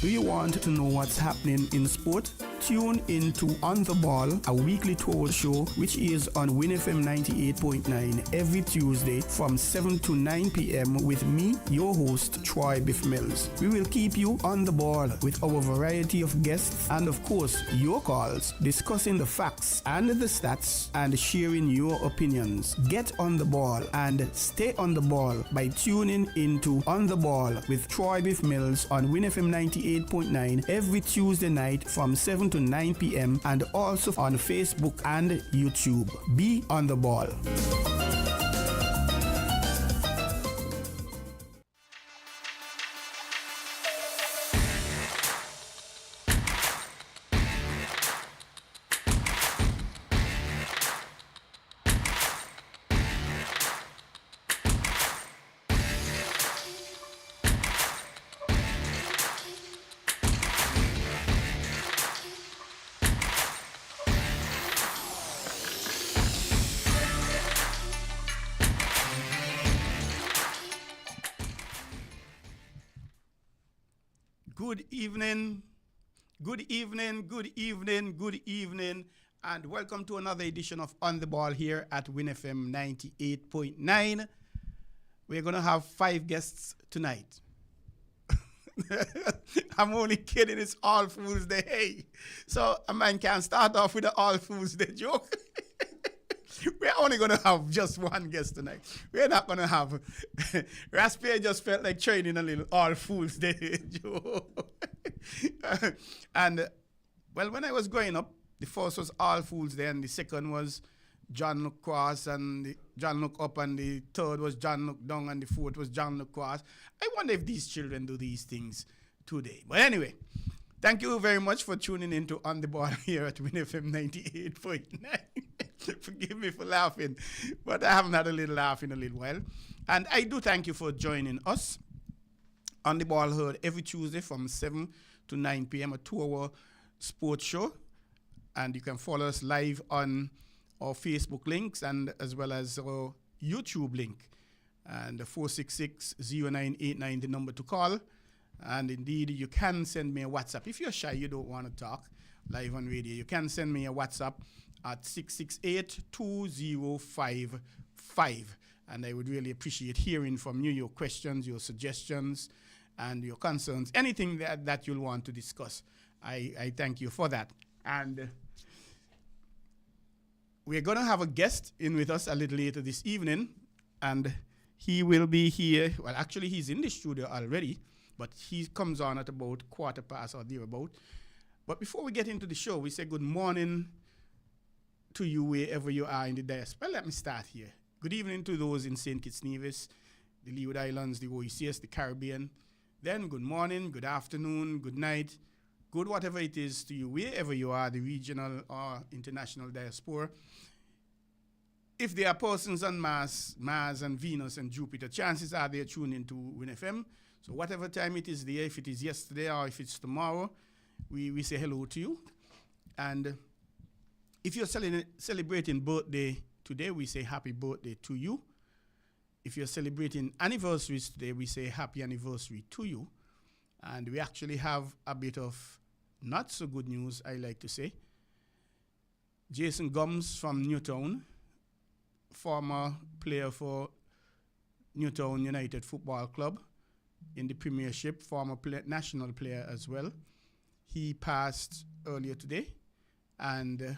Do you want to know what's happening in sport? Tune into On the Ball, a weekly tour show which is on WINN FM 98.9 every Tuesday from 7 to 9 p.m. with me, your host, Troy Bif Mills. We will keep you on the ball with our variety of guests and, of course, your calls, discussing the facts and the stats and sharing your opinions. Get on the ball and stay on the ball by tuning into On the Ball with Troy Bif Mills on WINN FM 98.9 every Tuesday night from 7 to 9 p.m. and also on Facebook and YouTube. Be on the ball. Good evening, and welcome to another edition of On the Ball here at WINN FM 98.9. We're going to have 5 guests tonight. I'm only kidding, it's All Fools Day. Hey, so a man can start off with an All Fools Day joke. We're only going to have just one guest tonight. We're not going to have... Raspier just felt like training a little All Fools Day joke. And, well, when I was growing up, the first was All Fools Day, and the second was John Look Cross, and John Look Up, and the third was John Look Down, and the fourth was John Look Cross. I wonder if these children do these things today. But anyway, thank you very much for tuning in to On the Ball here at WINN FM 98.9. Forgive me for laughing, but I haven't had a little laugh in a little while. And I do thank you for joining us. On the Ball heard every Tuesday from 7 to 9 p.m., a 2-hour sports show. And you can follow us live on our Facebook links and as well as our YouTube link. And 466-0989, the number to call. And indeed, you can send me a WhatsApp. If you're shy, you don't want to talk live on radio, you can send me a WhatsApp at 668-2055. And I would really appreciate hearing from you, your questions, your suggestions, and your concerns, anything that you'll want to discuss. I thank you for that. And we're going to have a guest in with us a little later this evening, and he will be here. Well, actually, he's in the studio already, but he comes on at about 1:15 or thereabout. But before we get into the show, we say good morning to you wherever you are in the diaspora. Well, let me start here. Good evening to those in St. Kitts Nevis, the Leeward Islands, the OECS, the Caribbean. Then good morning, good afternoon, good night, good whatever it is to you, wherever you are, the regional or international diaspora. If there are persons on Mars and Venus and Jupiter, chances are they're tuned into WINN FM. So whatever time it is there, if it is yesterday or if it's tomorrow, we say hello to you. And if you're celebrating birthday today, we say happy birthday to you. If you're celebrating anniversaries today, we say happy anniversary to you. And we actually have a bit of not so good news, I like to say. Jason Gums from Newtown, former player for Newtown United Football Club in the Premiership, former national player as well. He passed earlier today. And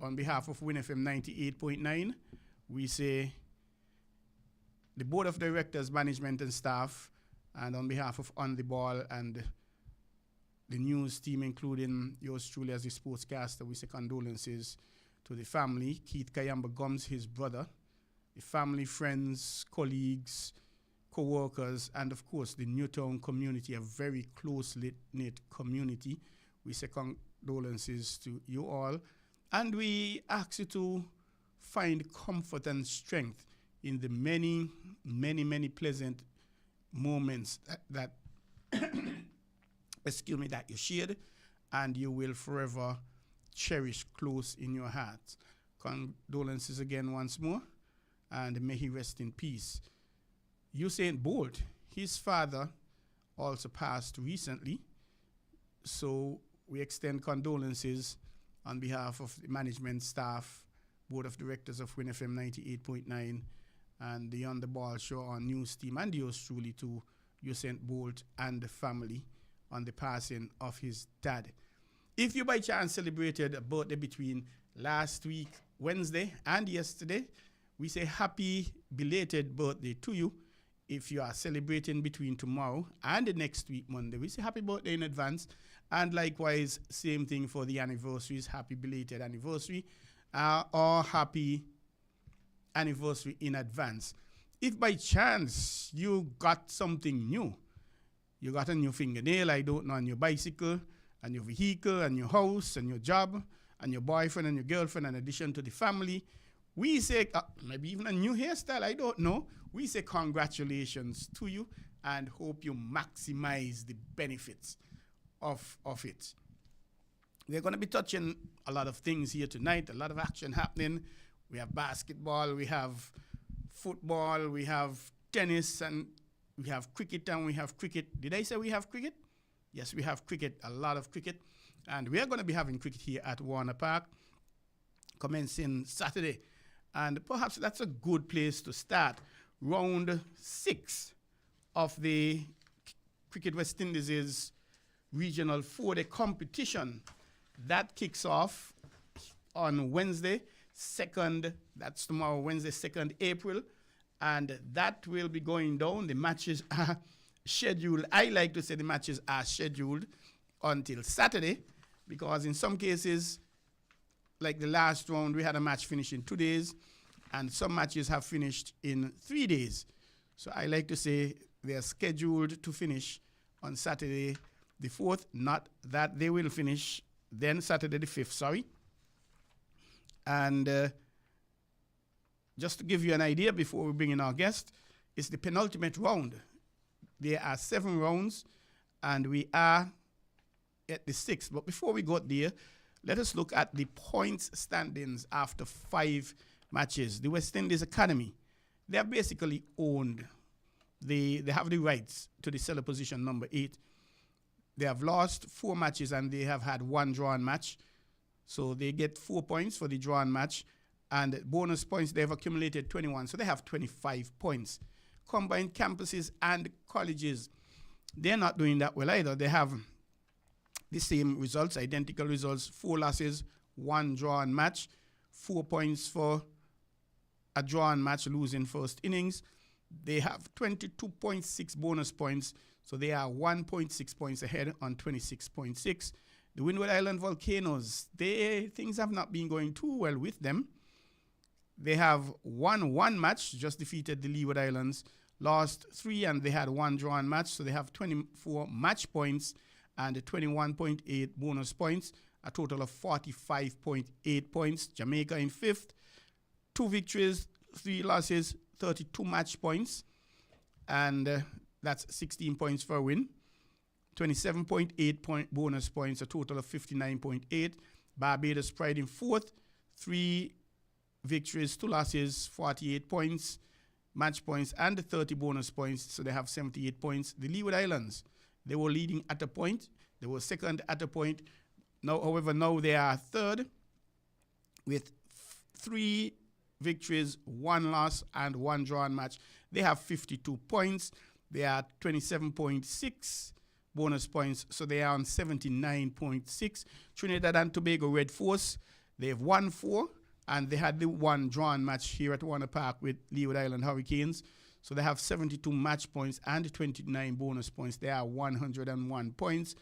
on behalf of WINN FM 98.9, we say the Board of Directors, Management and Staff, and on behalf of On the Ball and the news team, including yours truly as the sportscaster, we say condolences to the family, Keith Kayamba Gums, his brother, the family, friends, colleagues, co-workers, and of course the Newtown community, a very close-knit community. We say condolences to you all, and we ask you to find comfort and strength in the many, many, many pleasant moments that excuse me, that you shared, and you will forever cherish close in your heart. Condolences again once more, and may he rest in peace. Usain Bolt, his father, also passed recently, So we extend condolences on behalf of the management staff, board of directors of WINN FM 98.9, and the On the Ball show on News Team, and yours truly to Usain Bolt and the family on the passing of his dad. If you by chance celebrated a birthday between last week, Wednesday, and yesterday, we say happy belated birthday to you. If you are celebrating between tomorrow and the next week, Monday, we say happy birthday in advance. And likewise, same thing for the anniversaries, happy belated anniversary or happy anniversary in advance. If by chance you got something new, you got a new fingernail, I don't know, on your bicycle, and your vehicle, and your house, and your job, and your boyfriend and your girlfriend, in addition to the family, we say, maybe even a new hairstyle, I don't know. We say congratulations to you and hope you maximize the benefits of it. We're going to be touching a lot of things here tonight, a lot of action happening. We have basketball, we have football, we have tennis, and we have cricket, and we have cricket. Did I say we have cricket? Yes, we have cricket, a lot of cricket. And we are going to be having cricket here at Warner Park, commencing Saturday. And perhaps that's a good place to start. Round 6 of the Cricket West Indies' Regional 4-day competition. That kicks off on Wednesday, 2nd, that's tomorrow, Wednesday, 2nd April. And that will be going down. The matches are scheduled. I like to say the matches are scheduled until Saturday, because in some cases, like the last round, we had a match finish in 2 days, and some matches have finished in 3 days. So I like to say they are scheduled to finish on Saturday the 4th, not that they will finish then Saturday the 5th, sorry. And just to give you an idea before we bring in our guest, it's the penultimate round. There are 7 rounds, and we are at the 6th. But before we go there, let us look at the points standings after 5 matches. The West Indies Academy, they are basically owned. They have the rights to the seller position number 8. They have lost 4 matches, and they have had 1 drawn match. So they get 4 points for the drawn match, and bonus points, they have accumulated 21. So they have 25 points. Combined campuses and colleges, they're not doing that well either. They have the same results, identical results, 4 losses, 1 drawn match, 4 points for a drawn match, losing first innings. They have 22.6 bonus points, so they are 1.6 points ahead on 26.6. The Windward Island Volcanoes, things have not been going too well with them. They have won 1 match, just defeated the Leeward Islands, lost 3, and they had 1 drawn match, so they have 24 match points and 21.8 bonus points, a total of 45.8 points. Jamaica in 5th, 2 victories, 3 losses, 32 match points, and that's 16 points for a win. 27.8 point bonus points, a total of 59.8. Barbados Pride in 4th, 3 victories, 2 losses, 48 points, match points, and 30 bonus points, so they have 78 points. The Leeward Islands, they were leading at a point. They were 2nd at a point. Now, however, now they are 3rd with 3 victories, 1 loss, and 1 drawn match. They have 52 points. They are 27.6 bonus points, so they are on 79.6. Trinidad and Tobago Red Force, they have won 4, and they had the 1 drawn match here at Warner Park with Leeward Island Hurricanes. So they have 72 match points and 29 bonus points. They are 101 points.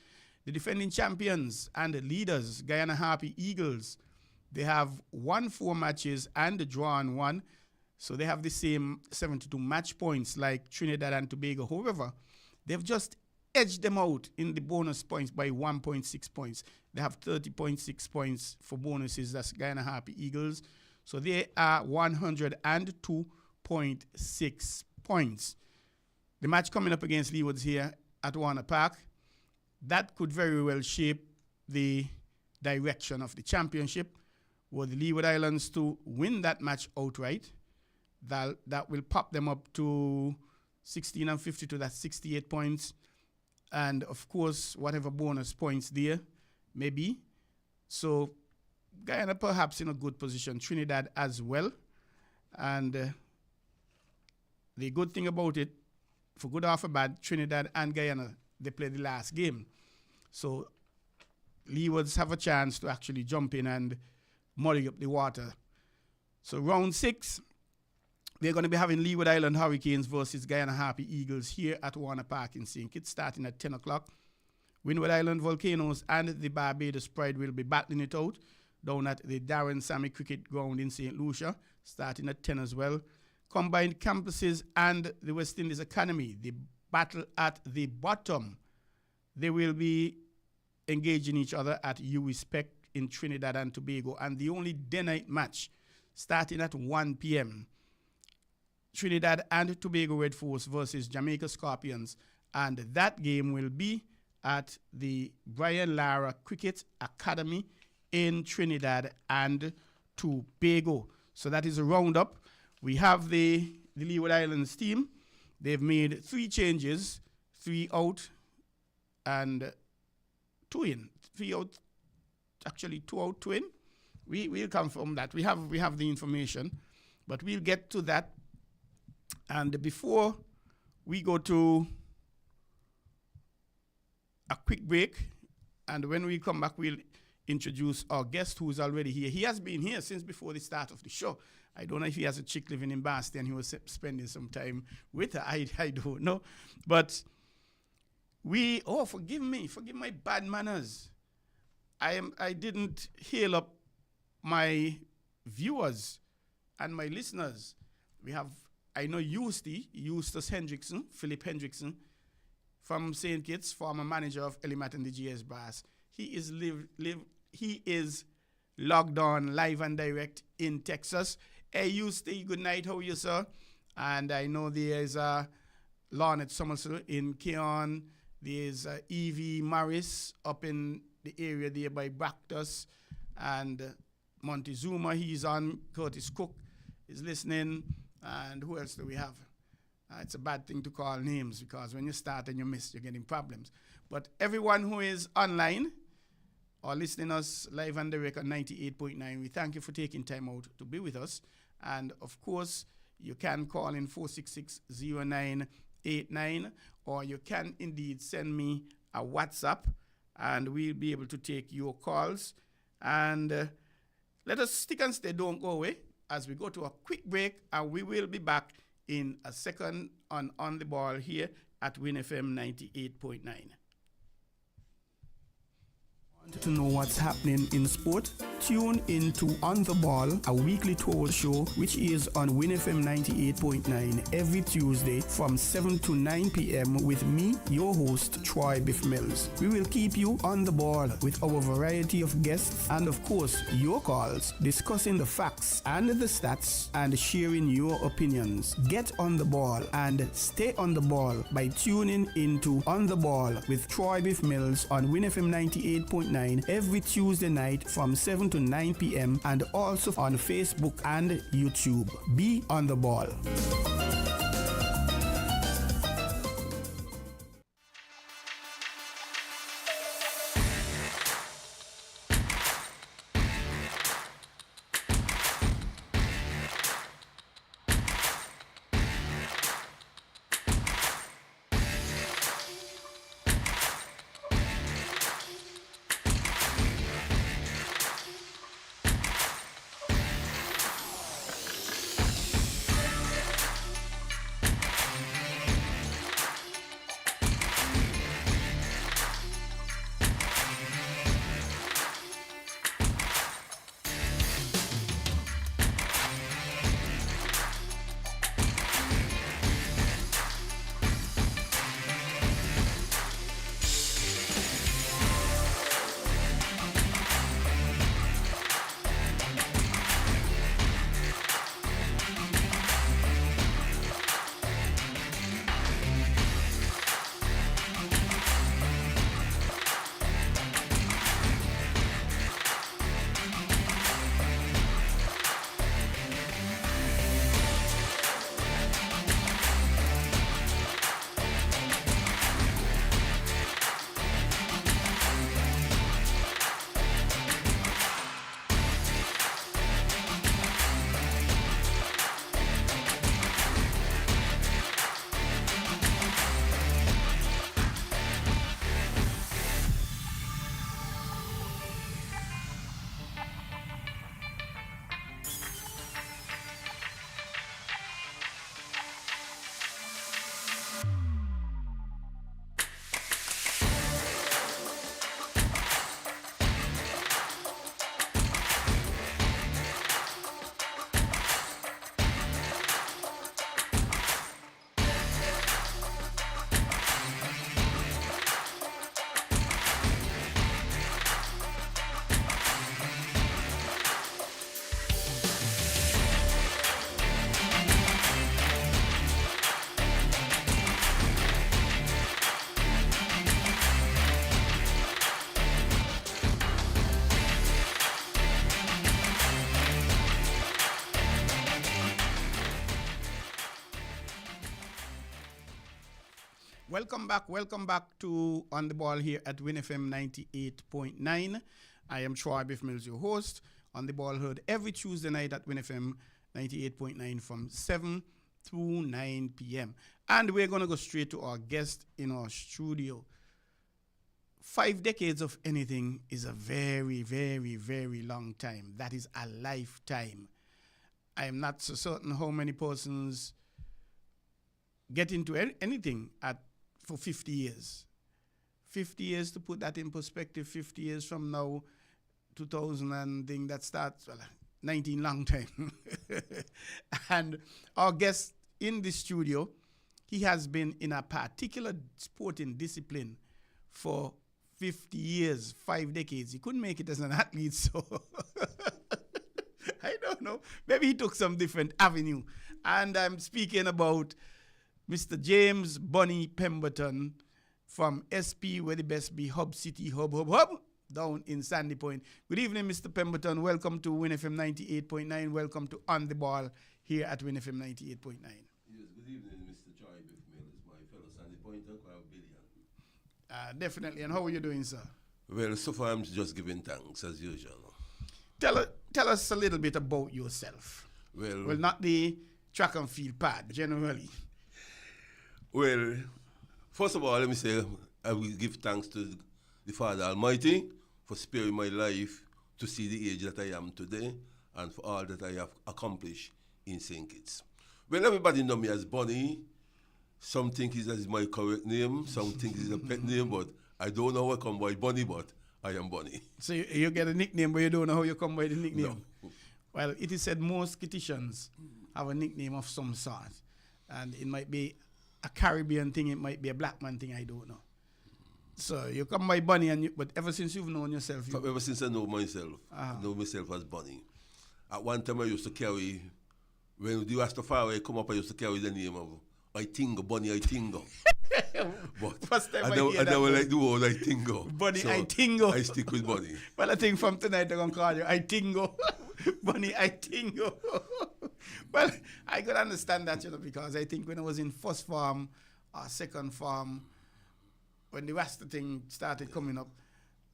The defending champions and the leaders, Guyana Harpy Eagles, they have won 4 matches and drawn 1. So they have the same 72 match points like Trinidad and Tobago. However, they've just edged them out in the bonus points by 1.6 points. They have 30.6 points for bonuses. That's Guyana Harpy Eagles. So they are 102.6 points. The match coming up against Leewards here at Warner Park, that could very well shape the direction of the championship. Were the Leeward Islands to win that match outright, that will pop them up to 16 and 52, that's 68 points. and of course, whatever bonus points there may be. So Guyana perhaps in a good position, Trinidad as well. And the good thing about it, for good or for bad, Trinidad and Guyana, they play the last game. So Leewards have a chance to actually jump in and muddy up the water. So round 6, we're going to be having Leeward Island Hurricanes versus Guyana Harpy Eagles here at Warner Park in St. Kitts, starting at 10 o'clock. Windward Island Volcanoes and the Barbados Pride will be battling it out down at the Darren Sammy Cricket Ground in St. Lucia, starting at 10 as well. Combined Campuses and the West Indies Academy, the battle at the bottom. They will be engaging each other at UWISPEC in Trinidad and Tobago. And the only day-night match starting at 1 p.m. Trinidad and Tobago Red Force versus Jamaica Scorpions. And that game will be at the Brian Lara Cricket Academy in Trinidad and Tobago. So that is a roundup. We have the Leeward Islands team. They've made 3 changes, 3 out and 2 in. 3 out, actually 2 out, 2 in. We'll come from that. We have the information, but we'll get to that. And before we go to a quick break, and when we come back, we'll introduce our guest who is already here. He has been here since before the start of the show. I don't know if he has a chick living in Boston and he was spending some time with her. I don't know. But forgive my bad manners. I didn't hail up my viewers and my listeners. I know Eustace Hendrickson, Philip Hendrickson, from St. Kitts, former manager of Elimat and the GS Brass. He is logged on live and direct in Texas. Hey, Eustace, good night. How are you, sir? And I know there's Lornette Somerset in Keon. There's Evie Morris up in the area there by Bractus. And Montezuma, he's on. Curtis Cook is listening. And who else do we have? It's a bad thing to call names because when you start and you miss, you're getting problems. But everyone who is online or listening us live and direct on 98.9, we thank you for taking time out to be with us. And of course, you can call in 466-0989, or you can indeed send me a WhatsApp, and we'll be able to take your calls. And let us stick and stay, don't go away, as we go to a quick break, and we will be back in a second on the ball here at WINN FM 98.9. To know what's happening in sport, tune into On the Ball, a weekly tour show which is on WINN FM 98.9 every Tuesday from 7 to 9 p.m. with me, your host, Troy Bif Mills. We will keep you on the ball with our variety of guests and, of course, your calls, discussing the facts and the stats and sharing your opinions. Get on the ball and stay on the ball by tuning into On the Ball with Troy Bif Mills on WINN FM 98.9 every Tuesday night from 7 to 9 p.m. and also on Facebook and YouTube. Be on the ball. Welcome back to On the Ball here at WINN FM 98.9. I am Troy Bif Mills, your host. On the Ball heard every Tuesday night at WINN FM 98.9 from 7 to 9 p.m. And we're going to go straight to our guest in our studio. 5 decades of anything is a very, very, very long time. That is a lifetime. I am not so certain how many persons get into anything for 50 years. 50 years, to put that in perspective, 50 years from now, 2000 and thing that starts, 19 long time. And our guest in the studio, he has been in a particular sporting discipline for 50 years, 5 decades. He couldn't make it as an athlete, so I don't know. Maybe he took some different avenue. And I'm speaking about Mr. James Bunny Pemberton from SP, where the best be Hub City, Hub, down in Sandy Point. Good evening, Mr. Pemberton. Welcome to WINN FM 98.9. Welcome to On the Ball here at WINN FM 98.9. Yes, good evening, Mr. Troy Bif Mills, my fellow Sandy Pointer, billion. Definitely. And how are you doing, sir? Well, so far I'm just giving thanks, as usual. Tell us a little bit about yourself. Well, not the track and field part, generally. Well, first of all, let me say I will give thanks to the Father Almighty for sparing my life to see the age that I am today and for all that I have accomplished in St. Kitts. Well, everybody know me as Bunny. Some think it is my correct name, some think it is a pet name, but I don't know how I come by Bunny, but I am Bunny. So you get a nickname, but you don't know how you come by the nickname? No. Well, it is said most Kittitians have a nickname of some sort. And it might be a Caribbean thing, it might be a black man thing, I don't know. So you come by Bunny, but ever since you've known yourself? Ever since I know myself, I know myself as Bunny. At one time I used to carry, when the Rastafari come up, I used to carry the name of Itingo, Bunny Itingo. But first time I never like the word Itingo. Bunny so Itingo. I stick with Bunny. Well, I think from tonight they're going to call you Itingo. Bunny Itingo. Well, I could understand that, because I think when I was in first form or second form, when the Rasta thing started coming up,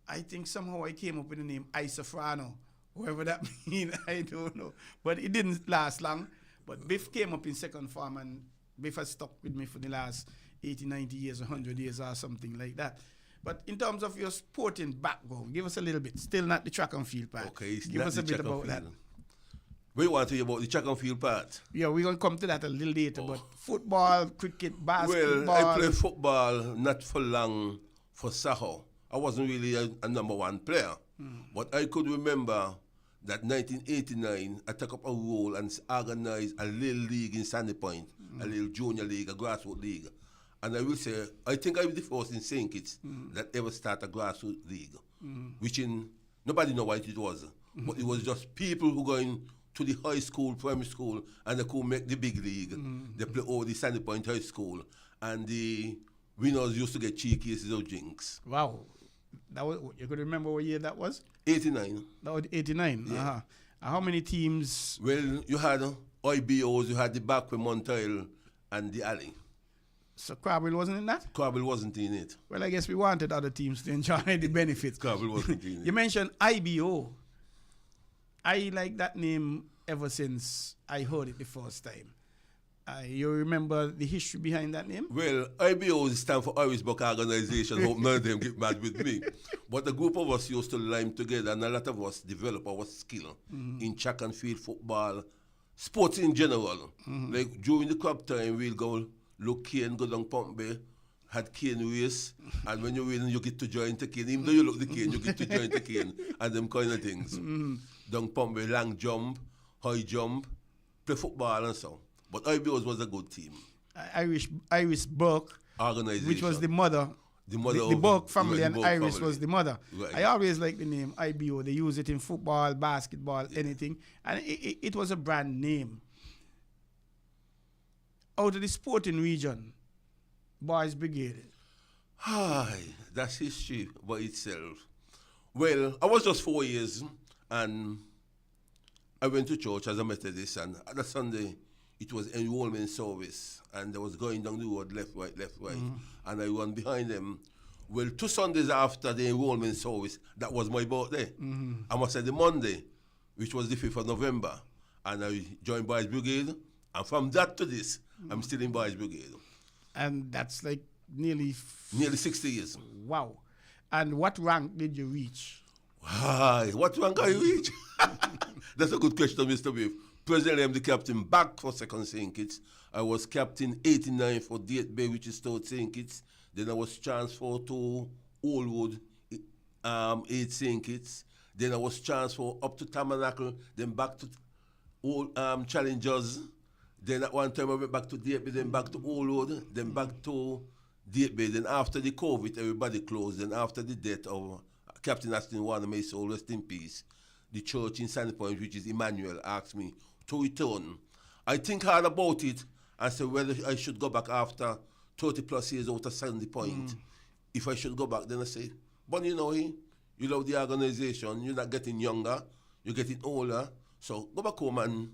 I think somehow I came up with the name Isofrano. Whatever that means, I don't know. But it didn't last long. But Biff came up in second form, and Biff has stuck with me for the last 80, 90 years, 100 years or something like that. But in terms of your sporting background, give us a little bit. Still not the track and field part. Okay, give us a bit about that. We want to hear about the track and field part. Yeah, we're going to come to that a little later. But football, cricket, basketball. Well, I played football not for long for Saho. I wasn't really a number one player. But I could remember that 1989, I took up a role and organized a little league in Sandy Point, a little junior league, a grassroots league. And I will say, I think I was the first in St. Kitts that ever started a grassroots league, which nobody know what it was. But it was just people who going to the high school, primary school, and they could make the big league. They play over the Sandy Point High School. And the winners used to get cheap cases of drinks. Wow. That was, you could remember what year that was? 89. That was 89? Yeah. How many teams? Well, you had IBOs, you had the Backway, Montail, and the Alley. So Crabwell wasn't in that? Crabwell wasn't in it. Well, I guess we wanted other teams to enjoy the benefits. Crabwell wasn't in it. You mentioned IBO. I like that name ever since I heard it the first time. You remember the history behind that name? Well, IBO stands for Irish Buck Organization. Hope none of them get mad with me. But a group of us used to lime together, and a lot of us develop our skill in track and field, football, sports in general. Like during the crop time, we'll go look cane, go down Pump Bay, had cane race, and when you win, you get to join the cane. Even though you look the cane, you get to join the cane, and them kind of things. Down Pump Bay, long jump, high jump, play football and so. But IBOs was a good team. Irish Buck, organization, which was the mother. The Buck family and Irish was the mother. Right. I always like the name IBO. They use it in football, basketball, anything. And it was a brand name. Out of the sporting region, Boys Brigade. Hi, that's history by itself. Well, I was just 4 years and I went to church as a Methodist, and on a Sunday, it was enrollment service, and they was going down the road left, right, and I run behind them. Well, 2 Sundays after the enrollment service, that was my birthday. I must say the Monday, which was the 5th of November, and I joined Boys Brigade, and from that to this, I'm still in Boys Brigade. And that's like nearly 60 years. Wow. And what rank did you reach? Why? What rank I reach? That's a good question, Mr. Bif. Presently, I'm the captain back for 2nd St. Kitts. I was captain 89 for Date Bay, which is 3rd St. Kitts. Then I was transferred to Oldwood, 8th St. Kitts. Then I was transferred up to Tabernacle, then back to Challengers. Then at one time I went back to Date Bay, then back to Oldwood, then back to Date Bay. Then after the COVID, everybody closed. Then after the death of Captain Aston Warner, may soul rest in peace, the church in Sandy Point, which is Emmanuel, asked me to return. I think hard about it and said whether I should go back after 30 plus years out of Sandy Point. If I should go back, then I say, but you know, you love the organization, you're not getting younger, you're getting older, so go back home and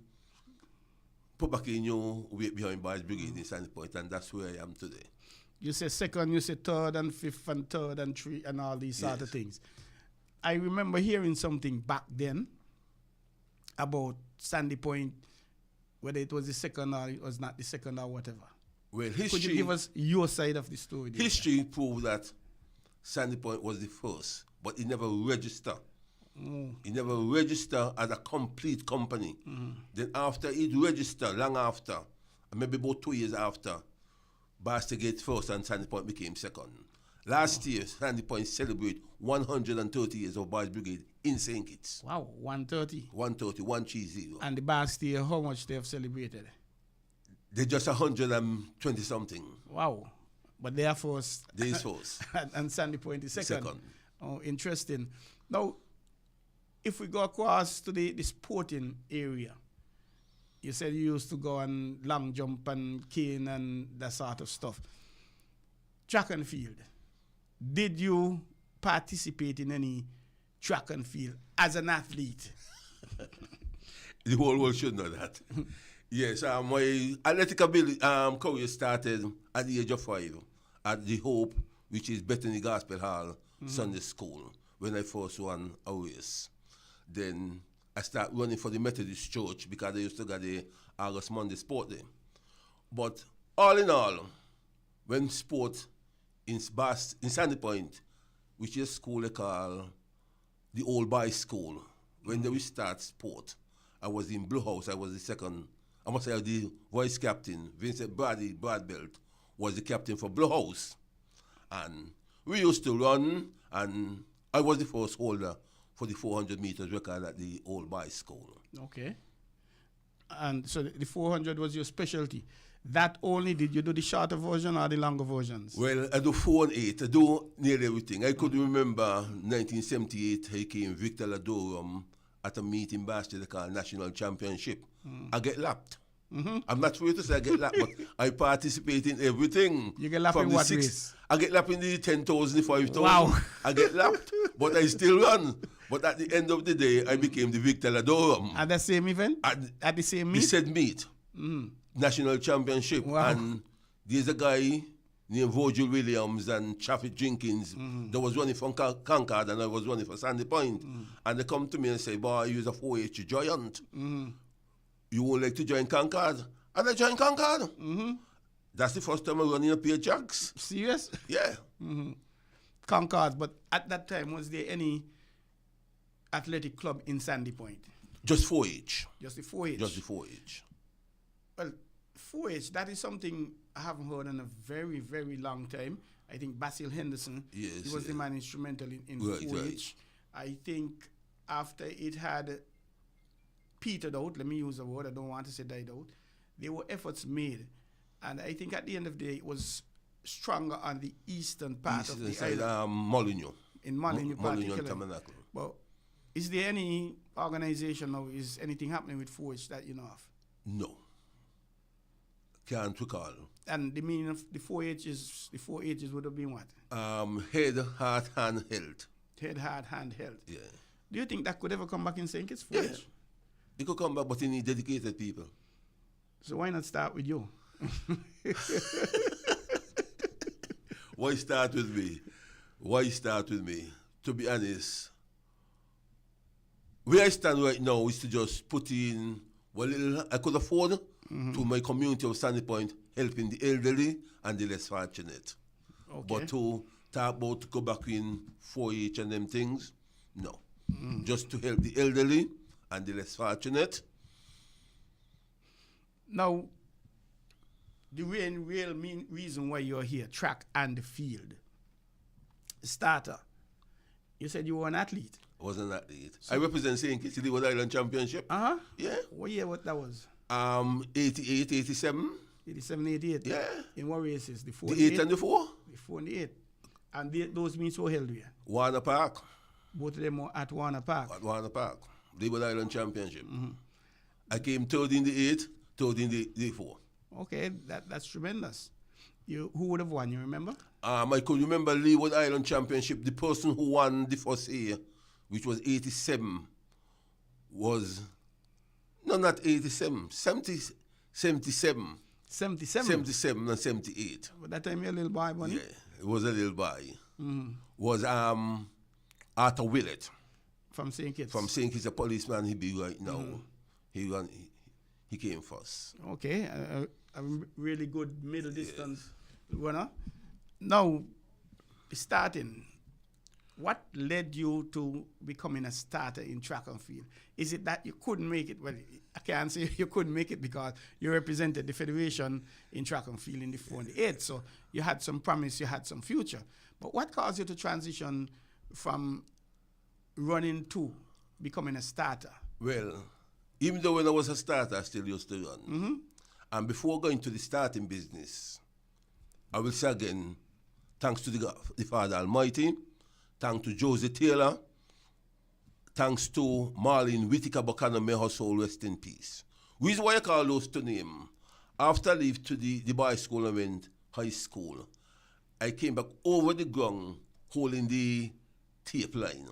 put back in your weight behind Boys Brigade in Sandy Point, and that's where I am today. You say 2nd, you say 3rd and 5th and 3rd and 3 and all these sort of things. I remember hearing something back then about Sandy Point, whether it was the 2nd or it was not the 2nd or whatever. Well, history... Could you give us your side of the story? History proved that Sandy Point was the first, but it never registered. It never registered as a complete company. Then after it registered, long after, maybe about 2 years after, Basta Gate first and Sandy Point became 2nd. Last year, Sandy Point celebrated 130 years of Boys Brigade in St. Kitts. Wow, 130. 130, 130. And the Basta year, how much they have celebrated? They're just 120 something. Wow. But they are first. They is first. And Sandy Point is 2nd. Second. Oh, interesting. Now, if we go across to the sporting area, you said you used to go and long jump and cane and that sort of stuff. Track and field. Did you participate in any track and field as an athlete? The whole world should know that. Yes, my athletic ability career started at the age of 5 at the Hope, which is Bethany Gospel Hall Sunday School, when I first won a race. Then I started running for the Methodist Church because I used to get the August Monday Sport Day. But all in all, when sport in Sandy Point, which is a school they call the Old Boys School, when they start sport, I was in Blue House, I was the 2nd. I must say the vice captain, Vincent Bradbelt, was the captain for Blue House. And we used to run, and I was the first holder for the 400 meters record at the Old Boys School. Okay. And so the 400 was your specialty. That only, did you do the shorter version or the longer versions? Well, I do 4 and 8. I do nearly everything. I could remember 1978, I came Victor Ladorum at a meeting basket they call National Championship. I get lapped. I'm not sure to say I get lapped, but I participate in everything. You get lapped in what race? I get lapped in the 10,000, the 5,000. Wow. I get lapped, but I still run. But at the end of the day, I became the Victor Ladorum. At the same event? At the same meet? The said meet. National Championship. Wow. And there's a guy named Virgil Williams and Chaffee Jenkins. They was running from Concord and I was running for Sandy Point. And they come to me and say, boy, you're a 4H giant. You would like to join Concord? And I joined Concord. That's the first time I run in a pair of jacks. Serious? Yeah. Concord, but at that time, was there any athletic club in Sandy Point? Just 4H. Just the 4H? Just the 4H. Well, 4H, that is something I haven't heard in a very, very long time. I think Basil Henderson, he was the man instrumental in 4H. Right. I think after it had petered out, let me use the word, I don't want to say died out, there were efforts made. And I think at the end of the day, it was stronger on the eastern part of the island. Molineux. In Molineux particularly. Tabernacle. Well, is there any organization or is anything happening with 4H that you know of? No. Can't recall. And the meaning of the 4H's would have been what? Head, heart, hand, health. Head, heart, hand, health. Yeah. Do you think that could ever come back in St. Kitts 4H? Yeah. It could come back, but you need dedicated people. So why not start with you? Why start with me? Why start with me? To be honest, where I stand right now is to just put in what little I could afford to my community of Sandy Point, helping the elderly and the less fortunate. Okay. But to talk about to go back in 4-H and them things, no. Just to help the elderly and the less fortunate. Now, the real main reason why you're here, track and field. Starter. You said you were an athlete. I was an athlete. So I represent St. Kitts Leeward Island Championship. Yeah. What year that was? 88, 87. 87, 88? Yeah. In what races? The 4 The 8 and the 4. The 4 and the 8. And those meets were held where? Warner Park. Both of them were at Warner Park? At Warner Park. Leeward Island Championship. I came third in the 8, third in the 4. Okay, that's tremendous. Who would have won, you remember? I could remember Leeward Island Championship. The person who won the first year, which was 87, was... No, not 87. 77. 77? 77 and 78. But that time you're a little boy, bunny? Yeah, it was a little boy. Was Arthur Willett. From St. Kitts? From St. Kitts, a policeman he be right now. He came first. Okay, a really good middle distance runner. Now, starting, what led you to becoming a starter in track and field? Is it that you couldn't make it? Well, I can't say you couldn't make it because you represented the federation in track and field in the 4 and the 8, so you had some promise, you had some future. But what caused you to transition from running to becoming a starter? Well, even though when I was a starter, I still used to run. And before going to the starting business, I will say again, thanks to the Father Almighty, thanks to Josie Taylor, thanks to Marlene Whittaker Buchanan, may her soul rest in peace. Reason why I call those two names, after I left to the boys' school and went high school, I came back over the ground holding the tape line.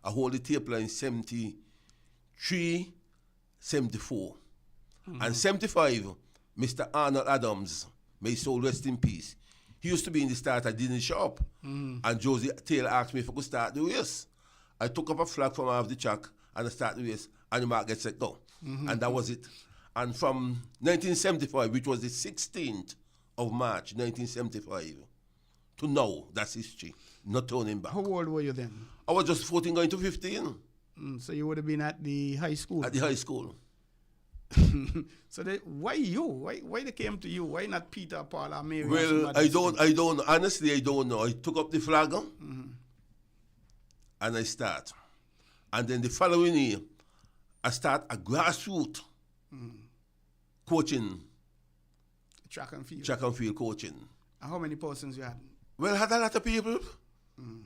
I hold the tape line 73, 74. And 75, Mr. Arnold Adams, may his soul rest in peace. He used to be in the start, I didn't show up. And Josie Taylor asked me if I could start the race. I took up a flag from out of the track and I started the race, and the mark gets set go. And that was it. And from 1975, which was the 16th of March, 1975, to now, that's history. Not turning back. How old were you then? I was just 14 going to 15. So you would have been at the high school? At the high school. So why you? Why they came to you? Why not Peter, Paul, or Mary? Well, honestly, I don't know. I took up the flag and I start. And then the following year, I start a grassroots coaching. Track and field. Track and field coaching. And how many persons you had? Well, I had a lot of people.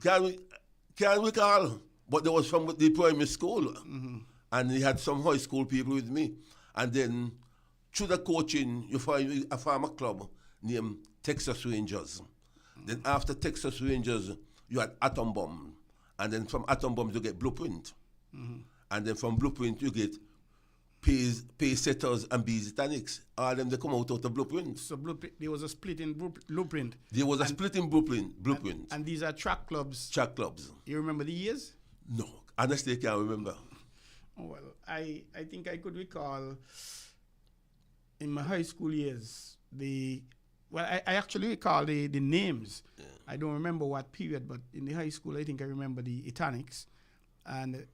Can't recall. But there was from the primary school. And he had some high school people with me. And then through the coaching, you find a farmer club named Texas Rangers. Then after Texas Rangers, you had Atom Bomb. And then from Atom Bomb, you get Blueprint. And then from Blueprint, you get Pace Setters and Busy Tanics. All them, they come out of Blueprint. So there was a split in Blueprint. There was a split in Blueprint. And these are track clubs. Track clubs. You remember the years? No, honestly, I can't remember. Well, I think I could recall in my high school years, I actually recall the names. Yeah. I don't remember what period, but in the high school, I think I remember the Etonics. And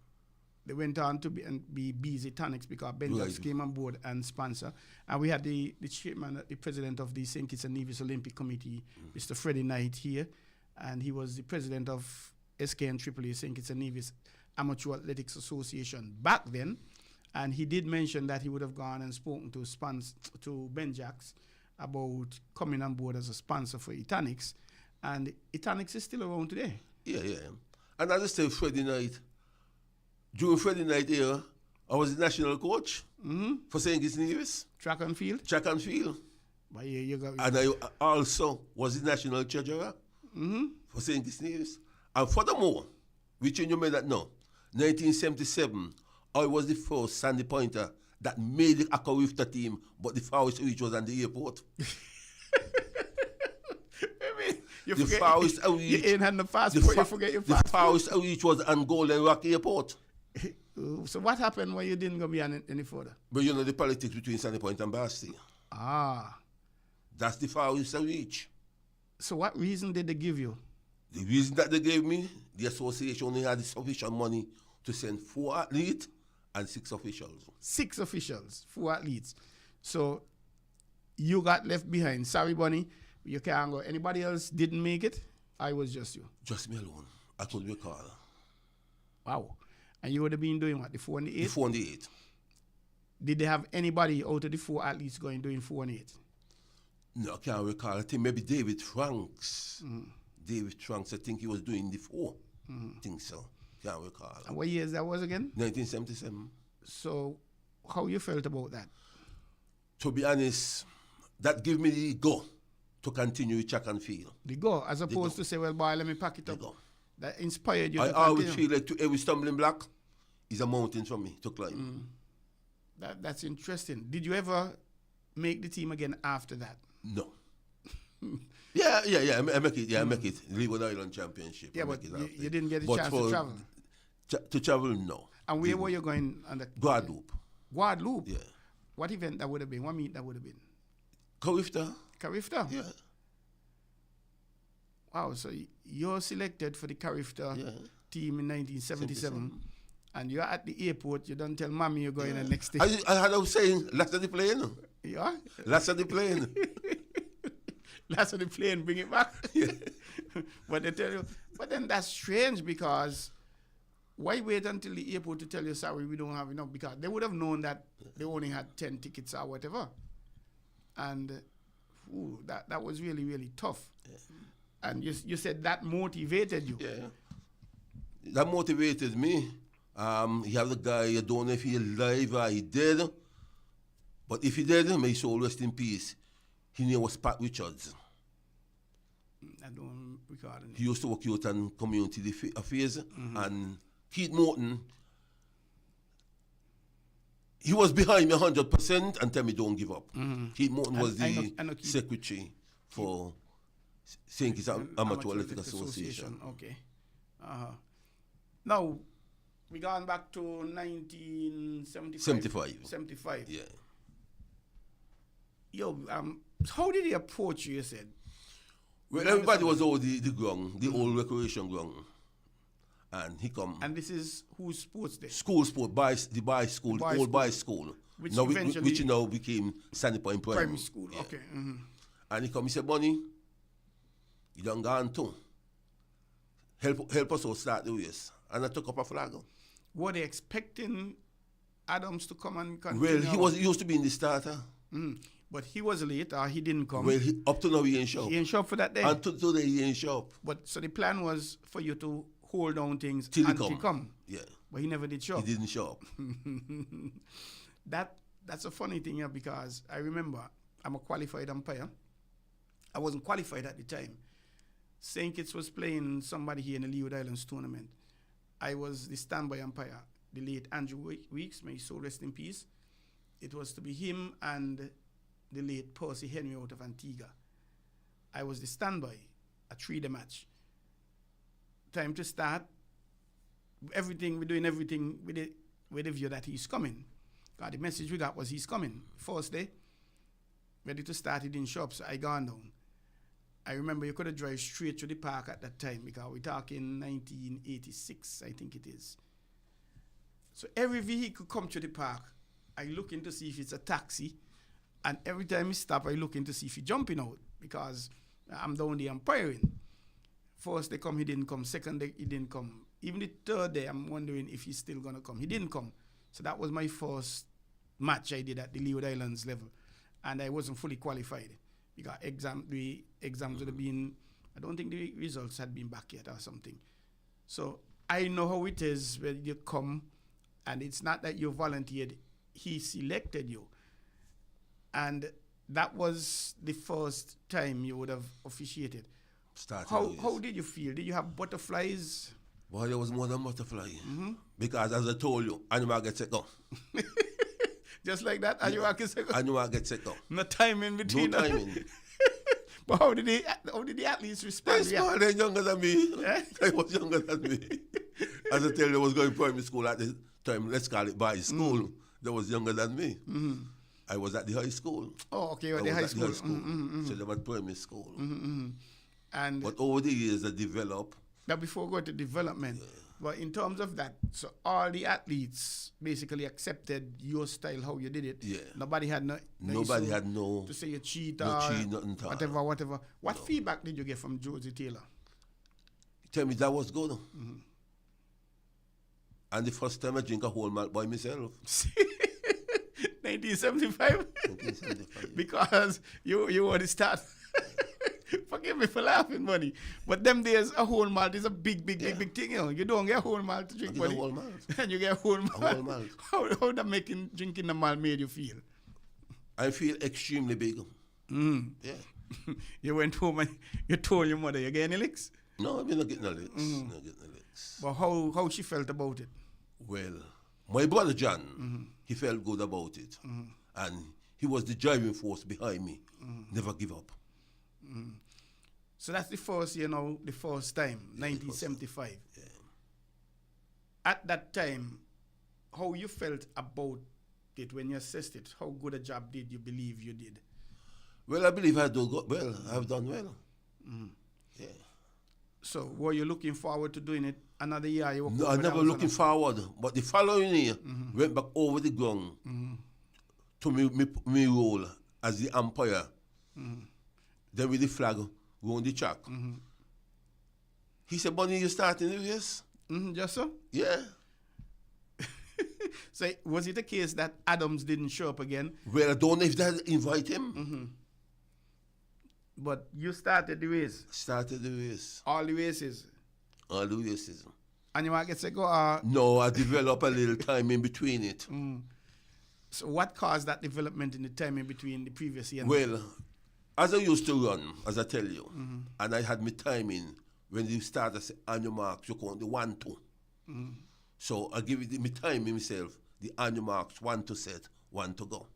they went on to be Bees Etonics because Ben Jacks came on board and sponsor. And we had the chairman, the president of the St. Kitts and Nevis Olympic Committee, Mr. Freddie Knight here. And he was the president of SKN AAA, St. Kitts and Nevis Amateur Athletics Association back then, and he did mention that he would have gone and spoken to Ben Jacks about coming on board as a sponsor for Etonics, and Etonics is still around today. Yeah. And as I say, Friday night, during Friday night here, I was the national coach for St. Kitts and Nevis. Track and field? Track and field. But you got and I also was the national treasurer for St. Kitts and Nevis. And furthermore, which you may not know, 1977, I was the first Sandy Pointer that made the Akawifta team, but the farthest reach was on the airport. You the forget, farthest you reach, ain't had the passport, you forget your the passport. farthest reach was on Golden Rock Airport. So what happened when you didn't go beyond any further? But you know the politics between Sunny Point and Basti. Ah. That's the farthest reach. So what reason did they give you? The reason that they gave me, the association only had sufficient money to send 4 athletes and 6 officials. 6 officials, 4 athletes. So you got left behind. Sorry, Bunny, you can't go. Anybody else didn't make it? I was just you. Just me alone. I could recall. Wow. And you would have been doing what, the 4 and the 8? The 4 and the 8. Did they have anybody out of the 4 athletes going doing 4 and 8? No, I can't recall. I think maybe David Franks. David Franks, I think he was doing the 4. I think so. Can't recall. And what years that was again? 1977. So how you felt about that? To be honest, that gave me the go to continue track and field. The go, as opposed to say, well, boy, let me pack it up. Go. That inspired you I to always continue. feel like to every stumbling block is a mountain for me to climb. That's interesting. Did you ever make the team again after that? No. Yeah, I make it. Yeah, I make it. Leeward Island Championship. Yeah, I but make it after. you didn't get a But chance to travel. To travel, no. And where were you going on the Guadeloupe. Guadeloupe? Yeah. What event that would have been? What meet that would have been? Kawifta. Carifta? Yeah. Wow, so you're selected for the Carifta team in 1977, and you're at the airport, you don't tell mommy you're going the next day. I was saying, last of the plane. Yeah? Last of the plane. Last of the plane, bring it back. But they tell you, but then that's strange, because why wait until the airport to tell you, sorry, we don't have enough? Because they would have known that they only had 10 tickets or whatever. And that was really, really tough. Yeah. And you said that motivated you. Yeah. That motivated me. You have the guy, I don't know if he's alive or he dead. But if he dead, may his soul rest in peace. His name was Pat Richards. I don't recall it. He used to work youth and community affairs. And Keith Morton, he was behind me 100% and tell me don't give up. Keith Morton was the secretary for St. Kitts Amateur Athletic Association. Okay. Now, we gone back to 1975. 75. Yeah. Yo, how did he approach you, you said? Well, everybody was over the ground, the old recreation ground. And he come. And this is whose sports day? School sport, the boys school, old boys school. Which now eventually... which now became Sandy Point Primary School, yeah. Okay. And he come, he said, Bunny, you done gone too. Help us all start the race. And I took up a flag. Were they expecting Adams to come and continue? Well, he used to be in the starter. But he was late, or he didn't come. Well, up to now he ain't show up. He ain't show up for that day? Until today he ain't show up. But so the plan was for you to hold down things till until he come. Yeah. But he never did show up. He didn't show up. That's a funny thing here, because I remember I'm a qualified umpire. I wasn't qualified at the time. St. Kitts was playing somebody here in the Leeward Islands tournament. I was the standby umpire. The late Andrew Weeks, may his soul rest in peace. It was to be him and the late Percy Henry out of Antigua. I was the standby. I 3-day match. Time to start. We're doing everything with the view that he's coming. God, the message we got was he's coming. First day, ready to start, he didn't show up, so I gone down. I remember you could have drive straight to the park at that time, because we're talking 1986, I think it is. So every vehicle come to the park, I look in to see if it's a taxi, and every time he stop, I look in to see if he's jumping out, because I'm down there umpiring. First day come, he didn't come. Second day, he didn't come. Even the third day, I'm wondering if he's still going to come. He didn't come. So that was my first match I did at the Leeward Islands level. And I wasn't fully qualified, because the exams would have been, I don't think the results had been back yet or something. So I know how it is when you come, and it's not that you volunteered, he selected you. And that was the first time you would have officiated. How did you feel? Did you have butterflies? Well, there was more than butterfly. Because as I told you, animal gets it go. Just like that, and you walk in second. And you walk get second. No time in between. No timing. But how did the athletes respond? They're small, they're younger than me. They was younger than me. As I tell you, I was going to primary school at the time, let's call it boys' school. They was younger than me. I was at the high school. Oh, okay, you were at the high school. So they were at primary school. And but over the years, they developed. Now, before we go to development, but in terms of that, so all the athletes basically accepted your style, how you did it. Yeah. Nobody had Nobody had no... To say you cheat no or cheat, nothing whatever. What feedback did you get from Josie Taylor? Tell me that was good. And the first time I drink a whole malt by myself. 1975? 1975. Because you were the start. Forgive me for laughing, buddy. But them days, a whole malt is a big thing. You know, you don't get a whole malt to drink, buddy. A whole malt. And you get a whole malt. A whole malt. How that drinking the malt made you feel? I feel extremely big. Yeah. You went home and you told your mother you get any licks? No, I'm not getting no licks. Not getting no licks. But how she felt about it? Well, my brother John, he felt good about it. And he was the driving force behind me. Never give up. So that's the first, the first time, 1975. Yeah. At that time, how you felt about it when you assessed it? How good a job did you believe you did? Well, I believe I do well. I've done well. Yeah. So were you looking forward to doing it another year? No, I never looking forward. But the following year, went back over the ground to me role as the umpire. Then with the flag, go on the track. He said, Bunny, you starting the race? Just so? Yeah. So was it a case that Adams didn't show up again? Well, I don't know if they invite him. But you started the race? Started the race. All the races? All the races. And you want to get to go? No, I developed a little time in between it. So what caused that development in the time in between the previous year? Well, as I used to run, as I tell you, and I had my timing, when you start to say annual marks, you count the 1, 2. So I give it my time myself, the annual marks, 1 to set, 1 to go.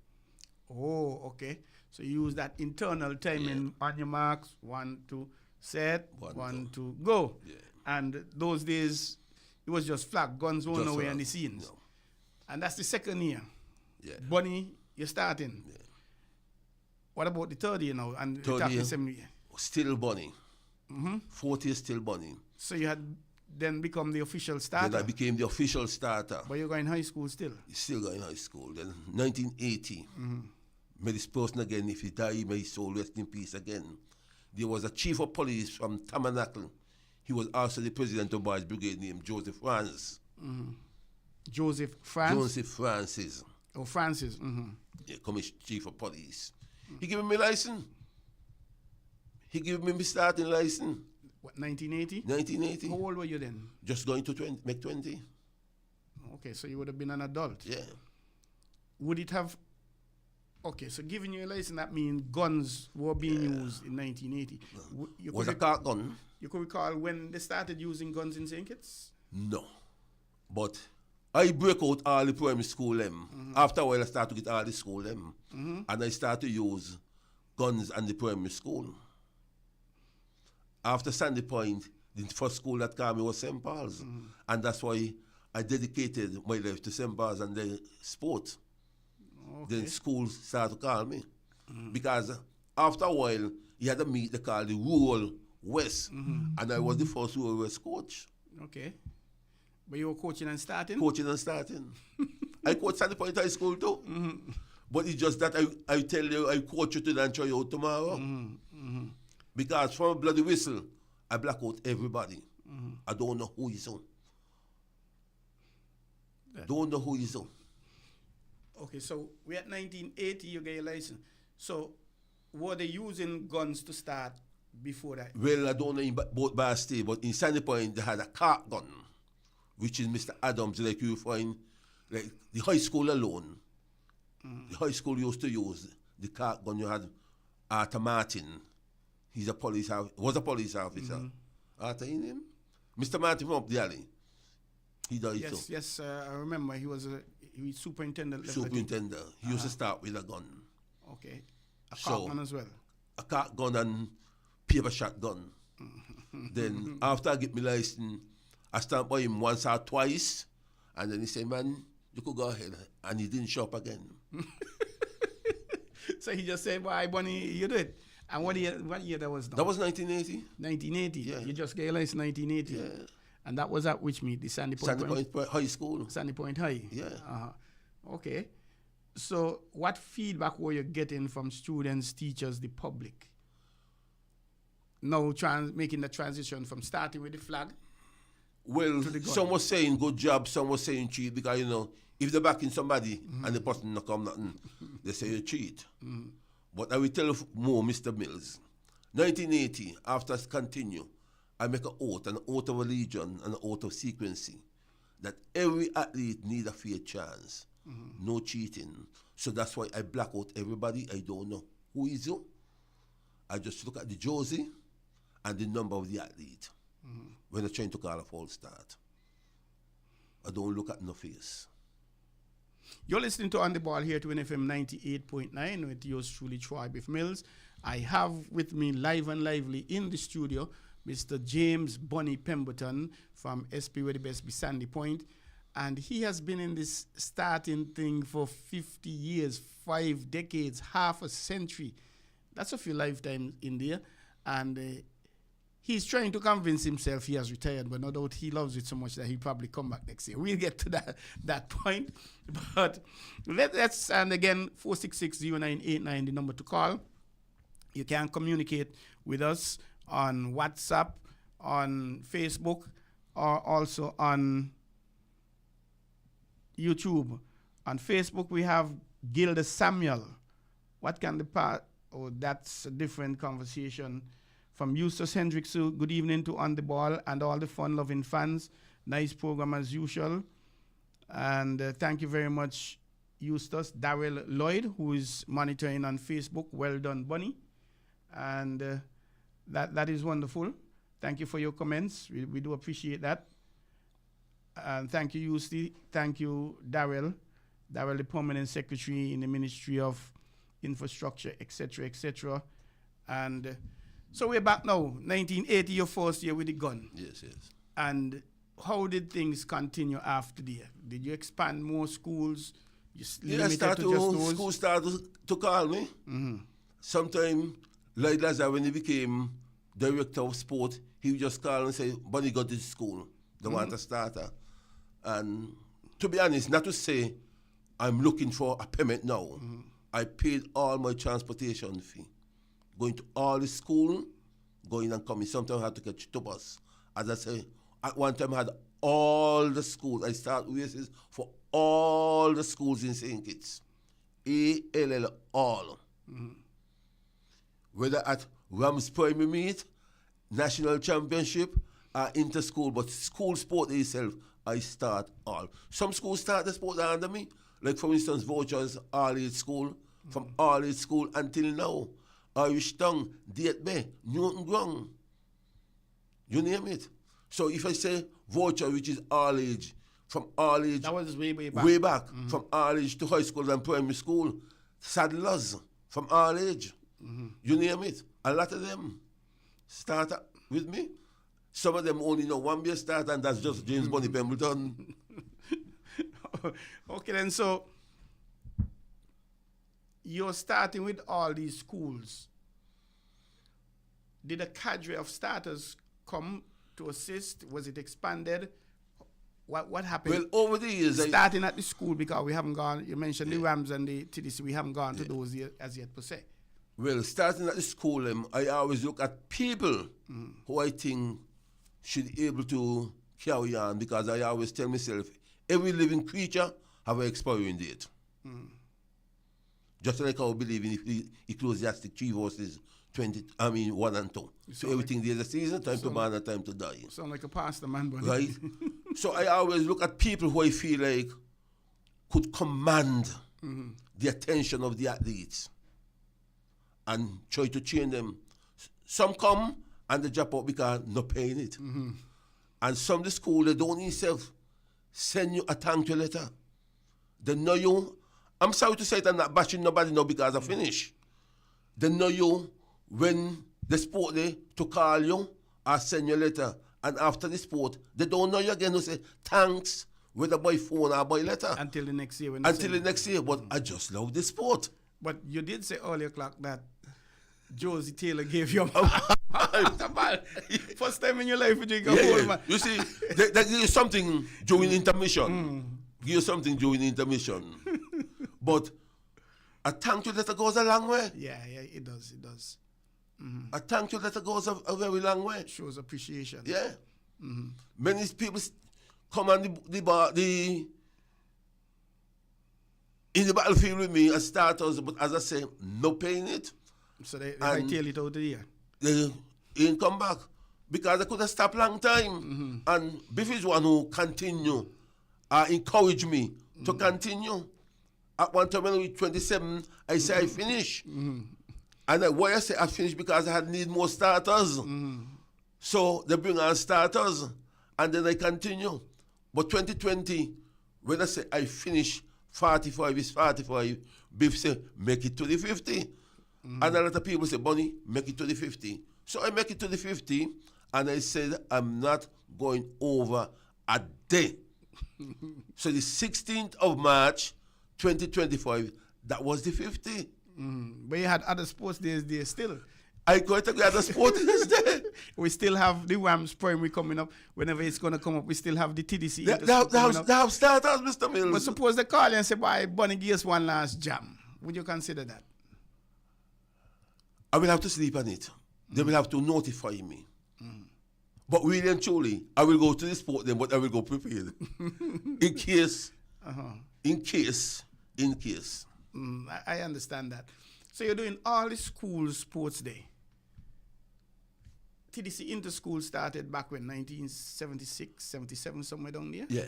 Oh, okay. So you use that internal timing on your marks, 1 to set, 1 to go. Yeah. And those days, it was just flag, guns were nowhere in the scenes. No. And that's the second year. Yeah. Bunny, you're starting. Yeah. What about the third year now? And third year, the year? Still Bunny. Fourth year, still Bunny. So you had then become the official starter? Then I became the official starter. But you're going high school still? Still going high school. Then 1980, may this person again, if he die, may his soul rest in peace again. There was a chief of police from Tabernacle. He was also the president of Boys Brigade named Joseph Francis. Joseph Francis? Joseph Francis. Oh, Francis. Yeah, commissioner chief of police. He gave me my license. He gave me my starting license. What, 1980? 1980. How old were you then? Just going to make 20. Okay, so you would have been an adult. Yeah. Would it have... Okay, so giving you a license, that means guns were being used in 1980. Was a car gun? You could recall when they started using guns in St. Kitts? No. But I break out all the primary school them. After a while, I started to get all the school them. And I started to use guns in the primary school. After Sandy Point, the first school that called me was St. Paul's. And that's why I dedicated my life to St. Paul's and the sport. Okay. Then schools started to call me. Because after a while, you had to meet the call the Rural West. And I was the first Rural West coach. Okay. But you were coaching and starting? Coaching and starting. I coach Sandy Point High School too. But it's just that I tell you, I coach you today and try you out tomorrow. Because from a bloody whistle, I black out everybody. I don't know who is on. Don't know who is on. Okay, so we're at 1980, you get your license. So were they using guns to start before that? Well, I don't know in both Bar State, but in Sandy Point, they had a cart gun, which is Mr. Adams, like you find, like the high school alone. The high school used to use the cart gun. You had Arthur Martin. He's a police was a police officer. Arthur in him? Mr. Martin from up the alley. He died too. Yes, I remember he was He was superintendent level. Superintendent. He used to start with a gun. Okay. A cork gun as well. A cork gun and paper shotgun. Then after I get my license, I stand by him once or twice, and then he said, "Man, you could go ahead," and he didn't show up again. So he just said, "Why, Bunny, you do it." And what year that was? That was 1980. 1980. Yeah. You just got your license 1980. Yeah. And that was at which meet? The Sandy Point. Sandy Point High School. Sandy Point High. Yeah. Okay. So what feedback were you getting from students, teachers, the public? Now making the transition from starting with the flag. Well, some was saying good job, some was saying cheat, because you know, if they're backing somebody and the person not come nothing, they say you cheat. But I will tell you more, Mr. Mills. 1980, after I continue, I make an oath of allegiance, and an oath of secrecy, that every athlete need a fair chance. No cheating. So that's why I black out everybody. I don't know who is you. I just look at the jersey and the number of the athlete when I'm trying to call a false start. I don't look at no face. You're listening to On the Ball here to WINN FM 98.9 with yours truly, Troy Bif Mills. I have with me live and lively in the studio Mr. James Bunny Pemberton from SP Where the Best Be Sandy Point. And he has been in this starting thing for 50 years, 5 decades, half a century. That's a few lifetimes in there. And he's trying to convince himself he has retired, but no doubt he loves it so much that he'll probably come back next year. We'll get to that point. But let's, and again, 466-0989, the number to call. You can communicate with us on WhatsApp, on Facebook, or also on YouTube. On Facebook, we have Gilda Samuel. What can the part? Oh, that's a different conversation. From Eustace Hendricks, good evening to On the Ball and all the fun-loving fans. Nice program as usual. And thank you very much, Eustace. Darrell Lloyd, who is monitoring on Facebook. Well done, Bunny. And that is wonderful. Thank you for your comments. We do appreciate that. And thank you, Eustace. Thank you, Darrell. Darrell, the permanent secretary in the Ministry of Infrastructure, etc., etc. And so we're back now. 1980, your first year with the gun. Yes. And how did things continue after the year? Did you expand more schools? School started to call me. Sometime, like Lazar, when he became director of sport, he would just call and say, "Bunny got this school. They want a starter." And to be honest, not to say I'm looking for a payment now. I paid all my transportation fee. Going to all the school, going and coming. Sometimes I had to catch two bus. As I say, at one time I had all the schools. I started races for all the schools in St. Kitts. ALL, all. Whether at Rams Primary Meet, National Championship, or inter-school, but school sport itself, I start all. Some schools start the sport under me, like for instance, Vouchers, all-age school, from all-age school until now. Irish Tongue, Date Bay, Newton Ground, you name it. So if I say Voucher, which is all-age, from all-age... That was way back. Way back, from all-age to high school and primary school. Saddlers, from all-age, you name it. A lot of them start with me. Some of them only know one beer start, and that's just James Bunny Pemberton. Okay, then, so you're starting with all these schools. Did a cadre of starters come to assist? Was it expanded? What happened? Well, over the years... Starting at the school, because we haven't gone, you mentioned the Rams and the TDC, we haven't gone to those as yet per se. Well, starting at the school, I always look at people who I think should be able to carry on, because I always tell myself, every living creature have an expiring date. Just like I believe in Ecclesiastic 3 verses 1 and 2. So everything there's a season, time to born and time to die. Sound like a pastor, man. Buddy. Right? So I always look at people who I feel like could command the attention of the athletes and try to change them. Some come and they drop out because not paying it. And some of the school, they don't even send you a thank you letter. They know you. I'm sorry to say it, I'm not bashing nobody now because I finish. They know you when the sport day to call you or send you a letter. And after the sport, they don't know you again who say thanks, whether by phone or by letter. Until the next year. Until the next year. But I just love the sport. But you did say earlier, Clark, that Josie Taylor gave you a first time in your life you drink a whole man. You see, they give you something during intermission. Give you something during intermission. But a thank you letter goes a long way. Yeah, it does. A thank you letter goes a very long way. Shows appreciation. Yeah. Many people come on the in the battlefield with me as starters, but as I say, no paying it. So they hightail it out of the year. They ain't come back because they could have stopped long time. And Biff is one who continue, encourage me to continue. At one time when I was 27, I say I finish. And why I say I finish because I had need more starters. So they bring on starters and then I continue. But 2020, when I say I finish 45 is 45, Biff say make it to the 50. And a lot of people say, Bonnie, make it to the 50. So I make it to the 50 and I said I'm not going over a day. So the 16th of March, 2025, that was the 50. But you had other sports days there still. I go to the other sports days there. We still have the WAMS primary coming up. Whenever it's going to come up, we still have the TDC. They have starters, Mr. Mills. But suppose they call you and say, boy, Bonnie, give us one last jam. Would you consider that? I will have to sleep on it. They will have to notify me. But really and truly, I will go to the sport then, but I will go prepared. In case. I understand that. So you're doing all the school sports day. TDC Inter-School started back when 1976, 77, somewhere down there? Yeah.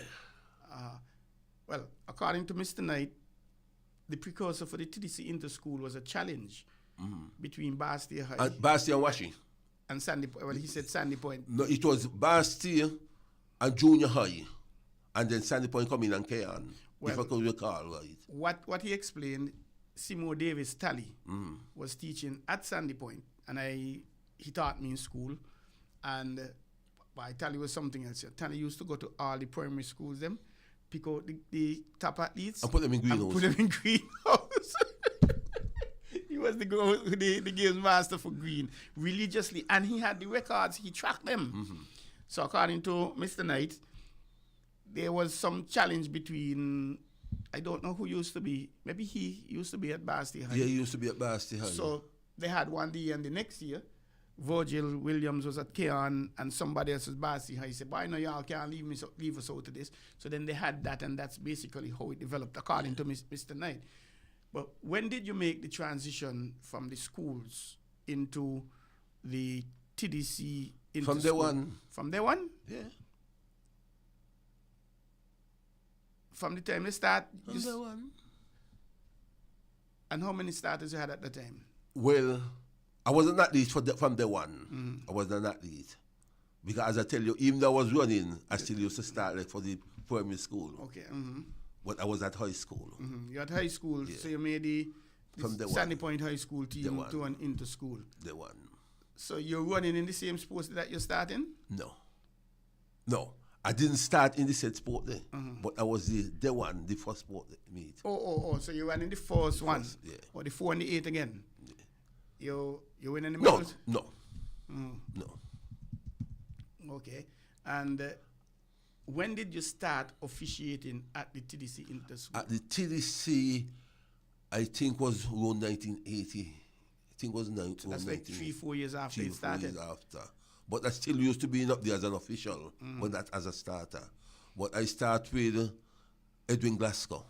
Well, according to Mr. Knight, the precursor for the TDC Inter-School was a challenge between Bastille High. Bastille and Washi. And Sandy Point. Well, he said Sandy Point. No, it was Bastille and Junior High. And then Sandy Point come in and carry on. Well, if I could recall right. What he explained, Simo Davis Tally was teaching at Sandy Point. And he taught me in school. And Tally was something else. Tally used to go to all the primary schools, them, pick out the top athletes. And put them in greenhouse. He was the games master for green, religiously. And he had the records, he tracked them. So according to Mr. Knight, there was some challenge between, I don't know who used to be, maybe he used to be at Bastille High. Yeah, he used to be at Bastille High. So they had one year, and the next year, Virgil Williams was at Keon and somebody else was Bastille High. He said, "Boy, no, y'all can't leave us out of this." So then they had that, and that's basically how it developed, according to Mr. Knight. But when did you make the transition from the schools into the TDC? From day one. From day one? Yeah. From the time they start? From day one. And how many starters you had at the time? Well, I wasn't an athlete from day one. I wasn't an athlete. Because as I tell you, even though I was running, I still used to start like for the primary school. Okay. But I was at high school. You're at high school, so you made the Sandy Point High School team to an inter-school. The one. So you're running in the same sports that you're starting? No. I didn't start in the said sport there. But I was the first sport meet. Oh. So you ran in the first one? Yeah. Or the 4 and the 8 again? Yeah. You win in the middle? medals? No. Okay. And when did you start officiating at the TDC Inter-School? At the TDC, I think was around 1980. I think it was 1980. So that's like 3-4 years after it started? 3 years after. But I still used to be up there as an official, but not as a starter. But I start with Edwin Glasgow.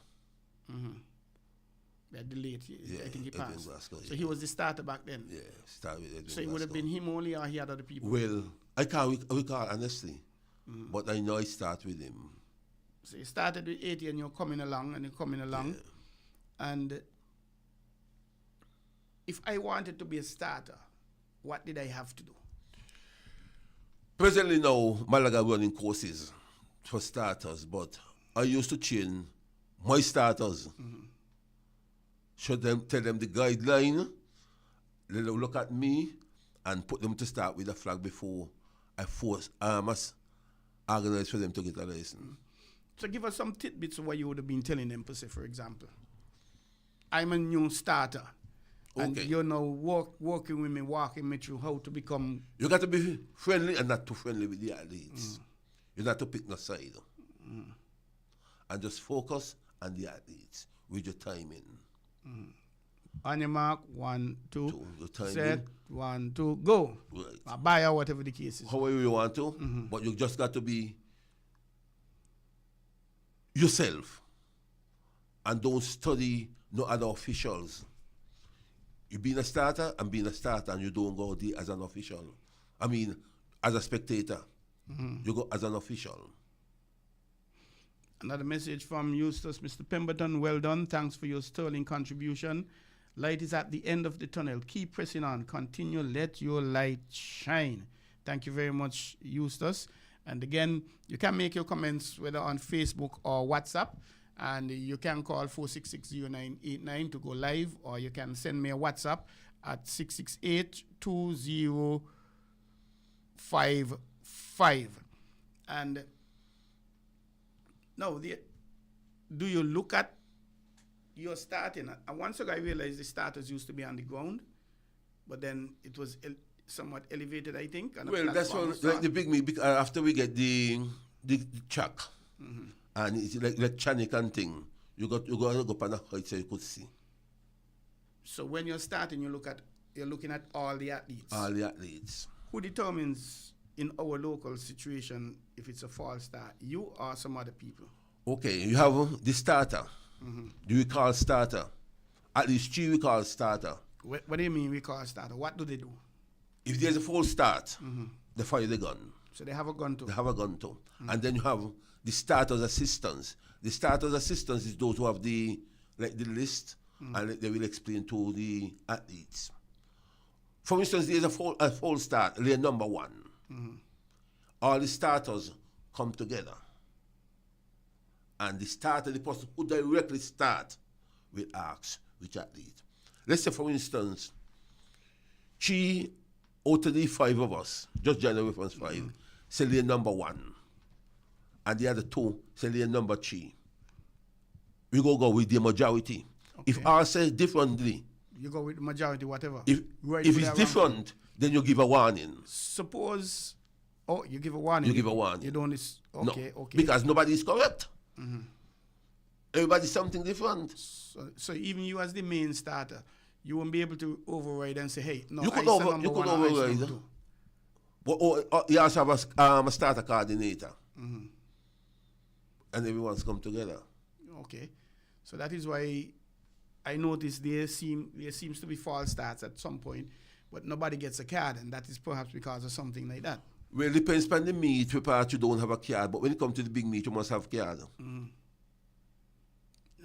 Yeah, the late, I think he passed. Glasgow, so he was the starter back then? Yeah, started with Edwin So it would have been him only, or he had other people? Well, I can't recall honestly, but I know I start with him. So you started with 80 and you're coming along. Yeah. And if I wanted to be a starter, what did I have to do? Presently now, Malaga running courses for starters, but I used to train my starters. Tell them the guideline. Let them look at me and put them to start with the flag before I must organize for them to get a lesson. So give us some tidbits of what you would have been telling them, per se, for example. I'm a new starter. And Okay. you're now working with me, walking me through how to become... You got to be friendly and not too friendly with the athletes. You not to pick no side. And just focus on the athletes with your timing. On your mark, 1, 2, Your timing. set, 1, 2, go. Right. Or buy or whatever the case is. However you want to, but you just got to be yourself and don't study no other officials. You being a starter and being a starter, and you don't go there as an official. I mean, as a spectator. You go as an official. Another message from Eustace, Mr. Pemberton, well done. Thanks for your sterling contribution. Light is at the end of the tunnel. Keep pressing on. Continue. Let your light shine. Thank you very much, Eustace. And again, you can make your comments whether on Facebook or WhatsApp. And you can call 4660989 to go live, or you can send me a WhatsApp at 668-2055. And now, do you look at your starting? And once ago, I realized the starters used to be on the ground, but then it was somewhat elevated, I think. Well, that's what, like the big me, after we get the track, and it's like Chanik and thing, you got to go up on a height so you could see. So when you're starting, you're looking at all the athletes. All the athletes. Who determines in our local situation if it's a false start? You or some other people? Okay, you have the starter. Do we call starter? At least 3 we call starter. What do you mean we call starter? What do they do? If there's a false start, they fire the gun. So they have a gun too? They have a gun too. And then you have the starter's assistants. The starter's assistants is those who have the list, and they will explain to the athletes. For instance, there's a false start, lane number 1. All the starters come together. And the starter, the person who directly start, will ask which athlete. Let's say, for instance, 3 out of the 5 of us, just January reference 5, say lane number 1. And the other 2 say lane number 3. We go with the majority. Okay. If ours says differently, you go with the majority, whatever. If it's different, then you give a warning. Suppose, you give a warning. You give a warning. You don't, okay. Because nobody is correct. Everybody's something different. So even you as the main starter, you won't be able to override and say, hey, no, you could override. But you also have a starter coordinator. And everyone's come together. Okay. So that is why I noticed there seems to be false starts at some point, but nobody gets a card, and that is perhaps because of something like that. Well, it depends on the meet, where you don't have a card, but when it comes to the big meet, you must have a card.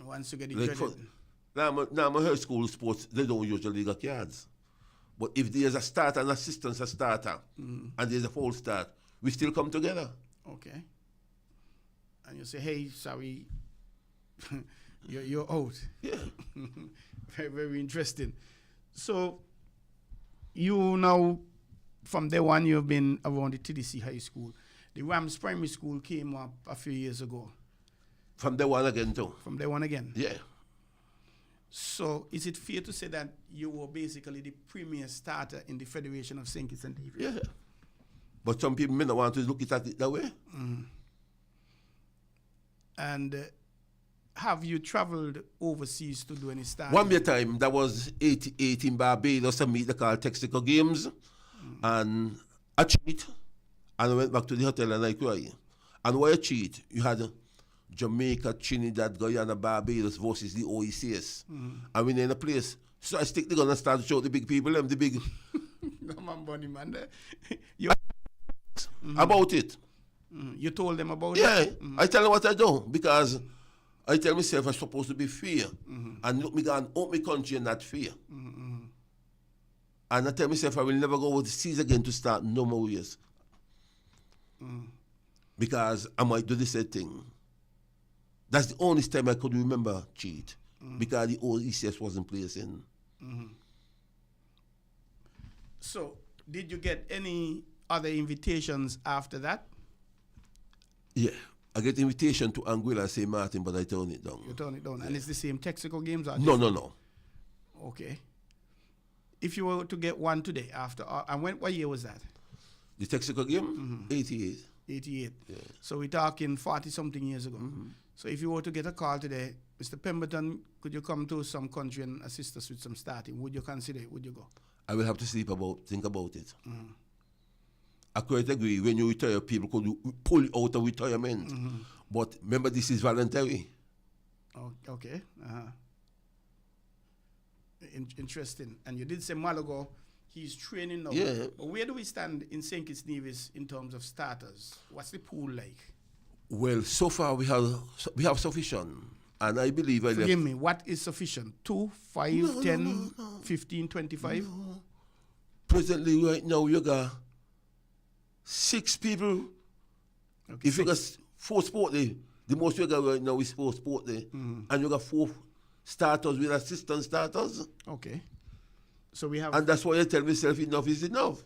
Once you get it credit. Now, my high school sports, they don't usually get cards. But if there's a starter and assistance a starter, and there's a false start, we still come together. Okay. And you say, hey, sorry, you're out. Yeah. Very, very interesting. So, you now, from day one, you've been around the TDC High School. The Rams Primary School came up a few years ago. From day one again, too. From day one again? Yeah. So, is it fair to say that you were basically the premier starter in the Federation of St. Kitts and Nevis? Yeah. But some people may not want to look at it that way. And have you traveled overseas to do any starting? One more time, that was 88 in Barbados, a meet they called Texaco Games. And I cheat, and I went back to the hotel and I cried. And why I cheat? You had Jamaica, Trinidad, Guyana, Barbados versus the OECS. And we in a place. So I stick the gun and start to show the big people, the big... Come on, Bunny, man. About it. You told them about it? Yeah, I tell them what I do, because I tell myself I'm supposed to be fair. And look me and own my country and not fear. And I tell myself I will never go overseas again to start no more years. Because I might do the same thing. That's the only time I could remember cheat because the old ECS wasn't placing. So, did you get any other invitations after that? Yeah. I get invitation to Anguilla and St. Martin, but I turn it down. You turn it down. Yeah. And it's the same Texaco games? Or No. Okay. If you were to get one today after, and what year was that? The Texaco game? 88. 88. Yeah. So we're talking 40-something years ago. So if you were to get a call today, Mr. Pemberton, could you come to some country and assist us with some starting? Would you consider it? Would you go? I will have to think about it. I quite agree. When you retire, people could pull you out of retirement. But remember, this is voluntary. Okay. Interesting. And you did say Malago, he's training now. Yeah. But where do we stand in St. Kitts Nevis in terms of starters? What's the pool like? Well, so far we have sufficient. And I believe Forgive me, what is sufficient? 2, 5, 10, no. 15, 25? No. Presently, right now, you got 6 people. Okay, if you got 4 sport there, the most you got right now is 4 sport there. And you got 4 starters with assistant starters. Okay. So we have... And that's why I tell myself enough is enough.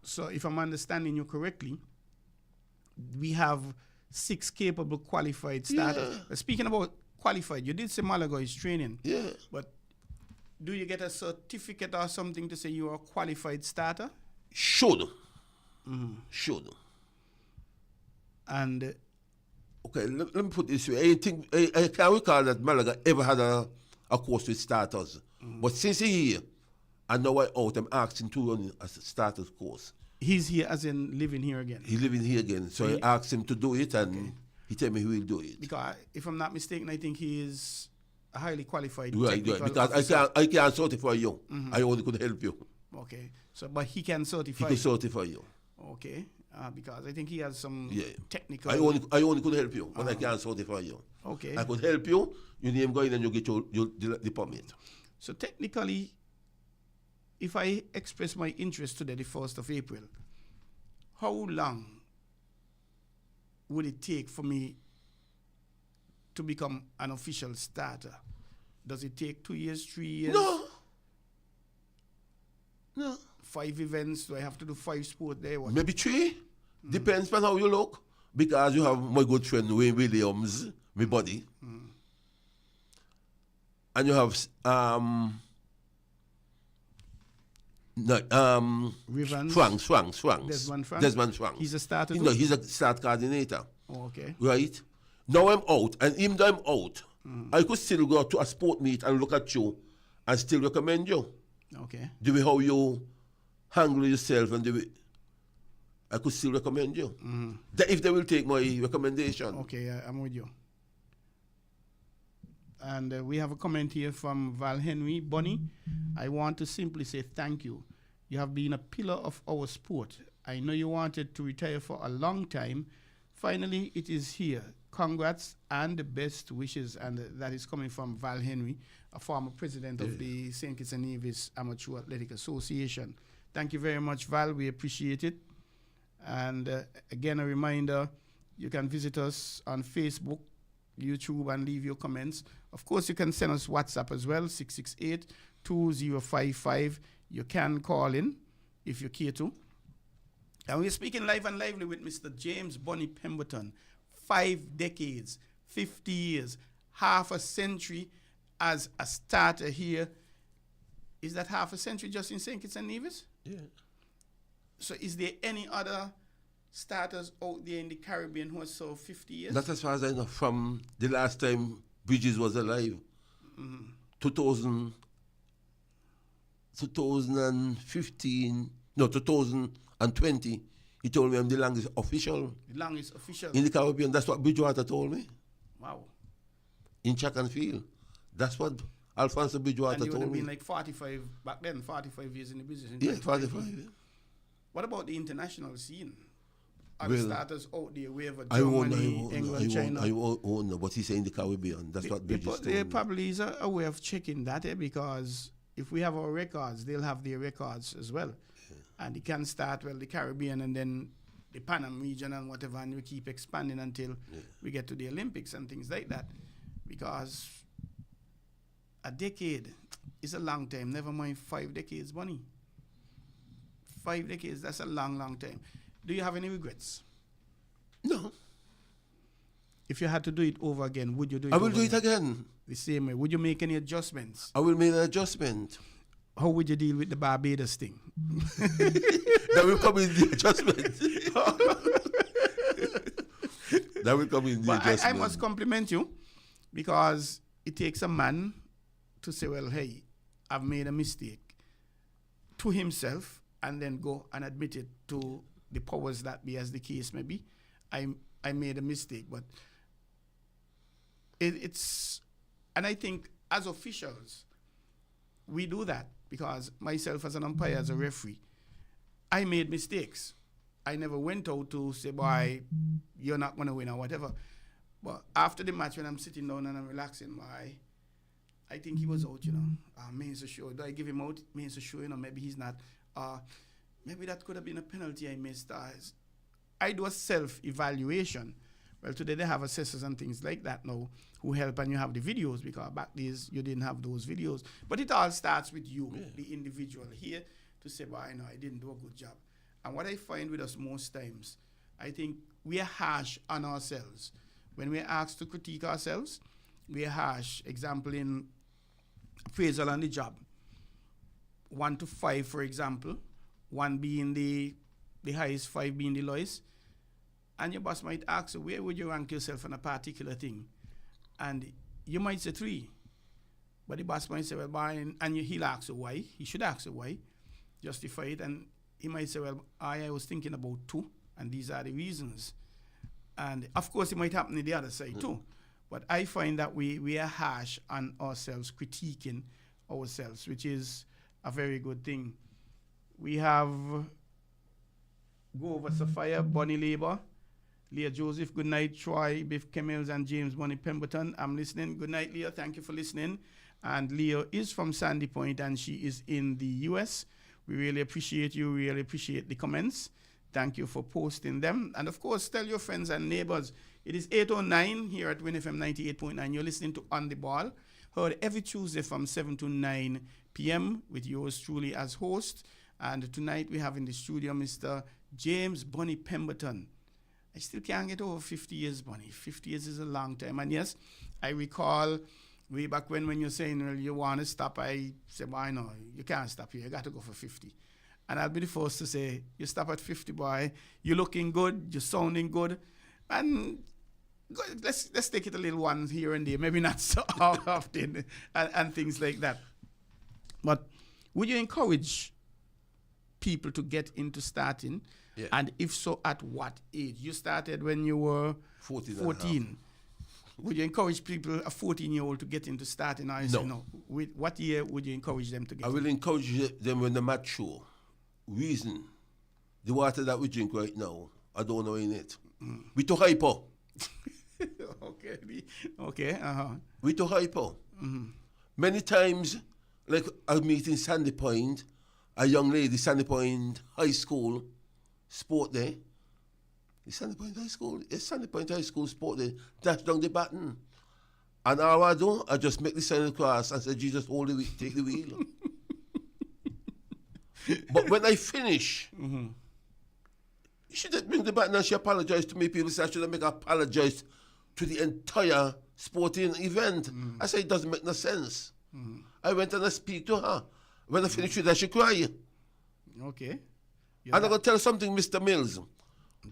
So if I'm understanding you correctly, we have 6 capable qualified starters. Yeah. Speaking about qualified, you did say Malaga is training. Yeah. But do you get a certificate or something to say you are a qualified starter? Should. Should. And... okay, let me put it this way. I can't recall that Malaga ever had a course with starters. But since he's here, and now I'm out, I'm asking to run a starters course. He's here as in living here again? He's living here again. So I asked him to do it, and he told me he will do it. Because if I'm not mistaken, I think he is a highly qualified right. Because officer. I can't certify you. I only could help you. Okay. So, but he can certify. He could certify you. Okay. Because I think he has some technical... I only could help you, but I can't certify you. Okay. I could help you. Your name go in and you get the permit. So technically, if I express my interest today, the 1st of April, how long would it take for me to become an official starter? Does it take 2 years, 3 years? No. 5 events? Do I have to do 5 sports there? What? Maybe 3. Depends on how you look. Because you have my good friend Wayne Williams, my buddy. And you have Franks. Desmond Franks. He's a starter. No, he's a start coordinator. Oh, okay. Right? Now I'm out, and even though I'm out, I could still go to a sport meet and look at you and still recommend you. Okay. The way how you handle yourself and the way I could still recommend you. That if they will take my recommendation. Okay, I'm with you. And we have a comment here from Val Henry. Bonnie, I want to simply say thank you. You have been a pillar of our sport. I know you wanted to retire for a long time. Finally, it is here. Congrats and the best wishes. And that is coming from Val Henry, a former president of the St. Kitts and Nevis Amateur Athletic Association. Thank you very much, Val. We appreciate it. And again, a reminder, you can visit us on Facebook, YouTube, and leave your comments. Of course, you can send us WhatsApp as well, 668-2055. You can call in if you care to. And we're speaking live and lively with Mr. James Bonnie Pemberton. 5 decades, 50 years, half a century as a starter here. Is that half a century just in St. Kitts and Nevis? Yeah. So is there any other starters out there in the Caribbean who have served 50 years? That's as far as I know from the last time Bridges was alive. 2015, no, 2020, he told me I'm the longest official. The longest official? In the Caribbean. That's what Bridgewater told me. Wow. In track and field. That's what Alfonso Bridgewater told me. And you would have been like 45 back then, 45 years in the business. Yeah, 45. Yeah. What about the international scene? Are the starters out there, wherever Germany, England, China? I won't know, but he's saying the Caribbean. That's what Bridges told me. There probably is a way of checking that, because if we have our records, they'll have their records as well. Yeah. And they can start, the Caribbean, and then the Pan Am region and whatever, and we keep expanding until we get to the Olympics and things like that. Because a decade is a long time, never mind 5 decades, Bunny. 5 decades, that's a long, long time. Do you have any regrets? No. If you had to do it over again, would you do it I will over do it again. the same way? Would you make any adjustments? I will make an adjustment. How would you deal with the Barbados thing? That will come in the adjustment. That will come in the adjustment. I must compliment you, because it takes a man to say, well, hey, I've made a mistake, to himself, and then go and admit it to the powers that be, as the case may be. I made a mistake, but it's, and I think as officials, we do that, because myself as an umpire, as a referee, I made mistakes. I never went out to say, boy, you're not going to win or whatever. But after the match, when I'm sitting down and I'm relaxing, I think he was out, you know. Means to show. Do I give him out? Means to show, you know, maybe he's not. Maybe that could have been a penalty I missed. I do a self-evaluation. Well, today they have assessors and things like that now who help, and you have the videos, because back days you didn't have those videos. But it all starts with you, the individual here, to say, well, I know I didn't do a good job. And what I find with us most times, I think we are harsh on ourselves. When we're asked to critique ourselves, we are harsh. Example, in appraisal on the job, 1 to 5, for example, 1 being the highest, 5 being the lowest. And your boss might ask you, where would you rank yourself on a particular thing? And you might say 3. But the boss might say, well, and he'll ask you why. He should ask you why. Justify it. And he might say, well, I was thinking about 2, and these are the reasons. And of course, it might happen on the other side too. But I find that we are harsh on ourselves, critiquing ourselves, which is a very good thing. We have Go Over Sophia, Bonnie Labour, Leah Joseph, good night, Troy Bif Mills, and James Bonnie Pemberton. I'm listening. Good night, Leah. Thank you for listening. And Leah is from Sandy Point, and she is in the U.S. We really appreciate you. Really appreciate the comments. Thank you for posting them. And of course, tell your friends and neighbors. It is 8:09 here at WINN FM 98.9. You're listening to On the Ball, heard every Tuesday from 7 to 9 p.m. with yours truly as host. And tonight we have in the studio Mr. James Bonnie Pemberton. I still can't get over 50 years, Bonnie. 50 years is a long time. And yes, I recall way back when you're saying, well, you want to stop, I said, well, I know, you can't stop here. You got to go for 50. And I'll be the first to say, you stop at 50, boy. You're looking good. You're sounding good. And let's take it a little one here and there. Maybe not so often and things like that. But would you encourage people to get into starting? Yeah. And if so, at what age? You started when you were 14. Would you encourage people, a 14-year-old, to get into starting? Or No. No. What year would you encourage them to get I will encourage them when they're mature. Reason, the water that we drink right now, I don't know in it. We too hyper. Okay. We too hyper. Many times, like I meet in Sandy Point, a young lady, Sandy Point High School, sport day. Is Sandy Point High School? It's Sandy Point High School sport day. Dash down the baton. And all I do, I just make the sign across and say, Jesus, hold the wheel, take the wheel. But when I finish, she didn't bring the baton and she apologized to me. People say I should make her apologize to the entire sporting event. I said, it doesn't make no sense. I went and I speak to her. When I finish with her, she cry. Okay. And I'm going to tell you something, Mr. Mills.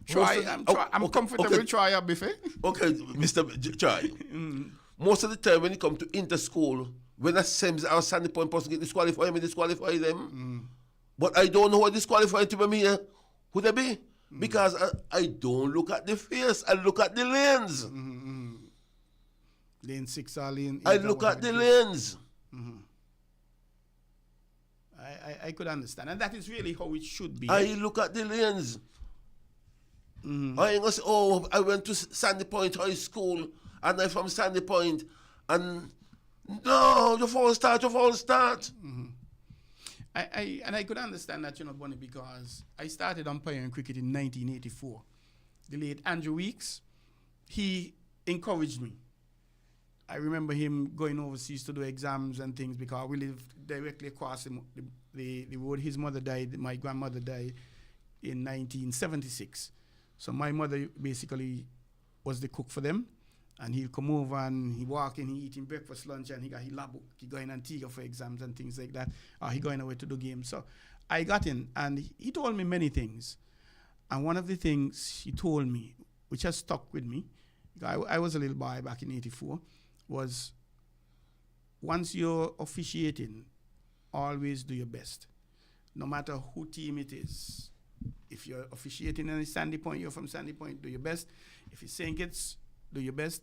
I'm comfortable with Troy Bif. Okay, Mr. Troy. Most of the time when you come to inter-school, when I send our Sandy Point person get disqualified, I disqualify them. But I don't know what disqualified to me here. Who they be? Because I don't look at the face, I look at the lens. Lane 6 or lane 8. I look at the lens. I could understand. And that is really how it should be. I look at the lens. I ain't going to say, oh, I went to Sandy Point High School and I'm from Sandy Point. And no, you false start. I could understand that, Bonnie, because I started umpiring cricket in 1984. The late Andrew Weeks, he encouraged me. I remember him going overseas to do exams and things because we lived directly across the road. His mother died, my grandmother died in 1976. So my mother basically was the cook for them. And he'll come over and he walk in, he eating breakfast, lunch, and he got his lab book. He going in Antigua for exams and things like that. Or he going away to do games. So I got in and he told me many things. And one of the things he told me, which has stuck with me, I was a little boy back in 84, was once you're officiating, always do your best. No matter who team it is. If you're officiating in Sandy Point, you're from Sandy Point, do your best. If it's St. Kitts, do your best,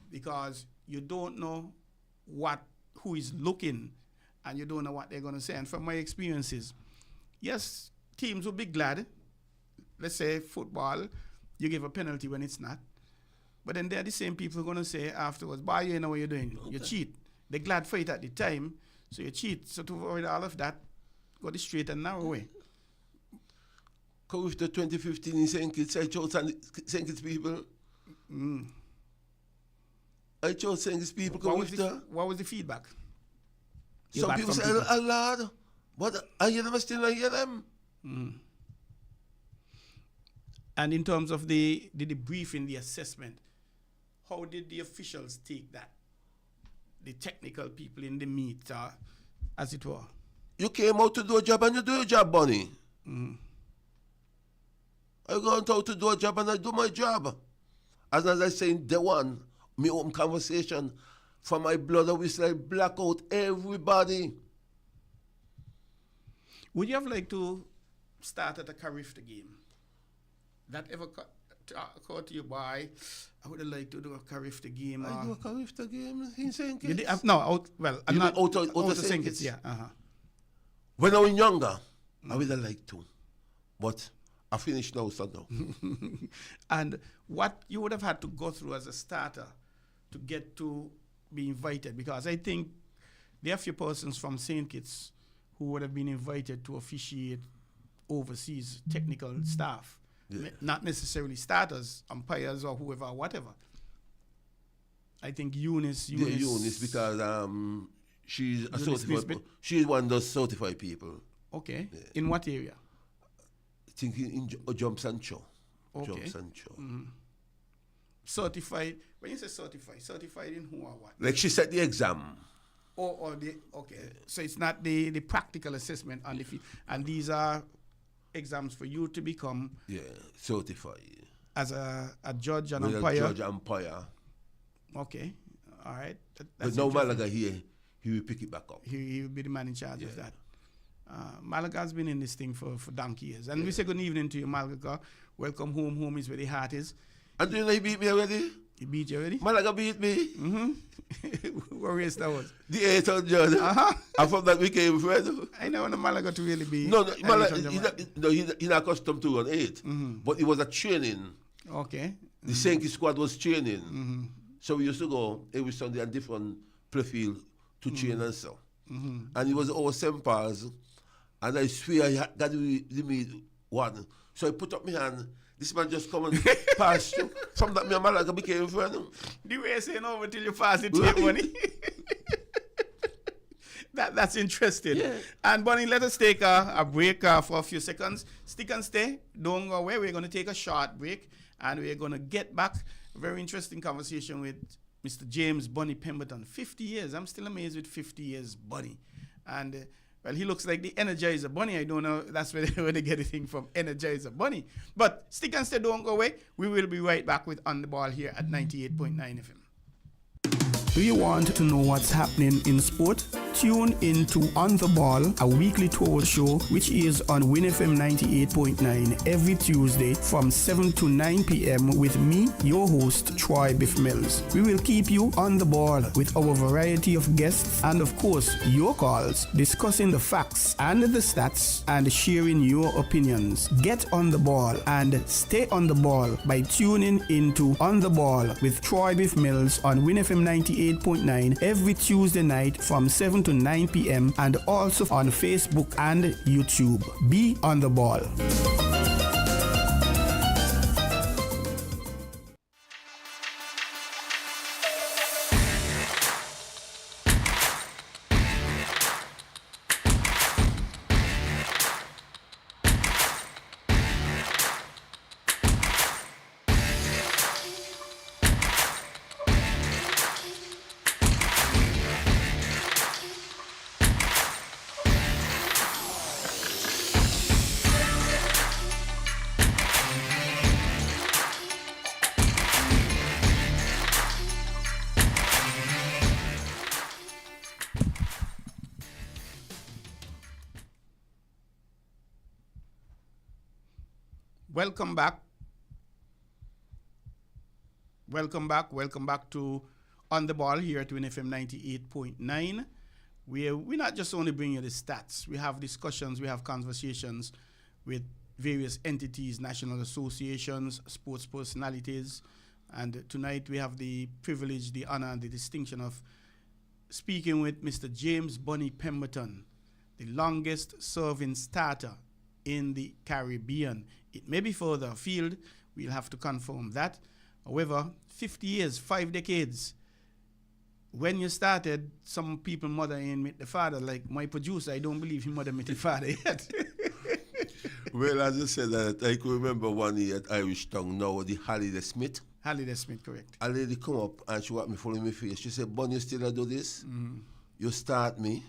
because you don't know who is looking and you don't know what they're going to say. And from my experiences, yes, teams will be glad. Let's say football, you give a penalty when it's not. But then they're the same people who are going to say afterwards, boy, you know what you're doing. Okay. You cheat. They're glad for it at the time, so you cheat. So to avoid all of that, go the straight and narrow way. Come with the 2015 in St. Kitts, I chose St. Kitts people. I chose St. Kitts people. What was the feedback? Some people say a lot, but I hear them, still I hear them. And in terms of the debriefing, the assessment, how did the officials take that? The technical people in the meet, as it were. You came out to do a job and you do your job, Bonnie. I go out to do a job and I do my job. As I say in day one, my own conversation, from my blood I whistle, I black out everybody. Would you have liked to start at a Carifta game? That ever occurred to you, boy? I would have liked to do a Carifta game. I do a Carifta game in St. Kitts? No, I'm not out of St. Kitts. Yeah. When I was younger, I would have liked to. But I finished now, so no. And what you would have had to go through as a starter to get to be invited, because I think there are a few persons from St. Kitts who would have been invited to officiate overseas technical staff, not necessarily starters, umpires or whoever, whatever. I think Eunice because she's a certified. She's one of those certified people. Okay. Yeah. In what area? I think in Jumps and Show. Okay. Jumps and Show. Certified. When you say certified in who or what? Like she set the exam. Okay. So it's not the practical assessment on the field, and these are exams for you to become certified as a judge and umpire. Judge and umpire. Okay, all right. But now Malaga here, he will pick it back up. He will be the man in charge of that. Malaga's been in this thing for donkey years. And we say good evening to you, Malaga. Welcome home. Home is where the heart is. And do you know he beat me already? He beat you already? Malaga beat me. What race that was? The 800. And from that we came friends. I know the Malaga to really be. No, Malaga, he's not accustomed to run 8. But it was a training. Okay. The Sankey squad was training. So we used to go every Sunday on different play field to train and so. And it was over 7 pals. And I swear I got to me one. So I put up my hand. This man just come and pass through. From that, me and Malaga became friends. The way I say over till you pass the tape money. That's interesting. Yeah. And Bonnie, let us take a break for a few seconds. Stick and stay. Don't go away. We're going to take a short break. And we're going to get back. A very interesting conversation with Mr. James Bunny Pemberton. 50 years. I'm still amazed with 50 years, Bunny. And... well, he looks like the Energizer Bunny. I don't know. That's where they get the thing from, Energizer Bunny. But stick and stay, don't go away. We will be right back with On The Ball here at 98.9 FM. Do you want to know what's happening in sport? Tune into On The Ball, a weekly tour show which is on WINN FM 98.9 every Tuesday from 7 to 9 p.m. with me, your host, Troy Bif Mills. We will keep you on the ball with our variety of guests and, of course, your calls, discussing the facts and the stats and sharing your opinions. Get on the ball and stay on the ball by tuning into On The Ball with Troy Bif Mills on WINN FM 98.9 every Tuesday night from 7 7 to 9 p.m. and also on Facebook and YouTube. Be on the ball. Welcome back. Welcome back to On the Ball here at WINN FM 98.9. We not just only bring you the stats. We have discussions, we have conversations with various entities, national associations, sports personalities. And tonight we have the privilege, the honor, and the distinction of speaking with Mr. James Bunny Pemberton, the longest serving starter in the Caribbean. It may be further afield. We'll have to confirm that. However, 50 years, 5 decades. When you started, some people mother in with the father. Like my producer, I don't believe he mother met the father yet. Well, as I said, I can remember one year at Irish Town now, the Halliday Smith. Halliday Smith, correct. A lady come up and she walked me full in my face. She said, "Bunny, you still do this? You start me.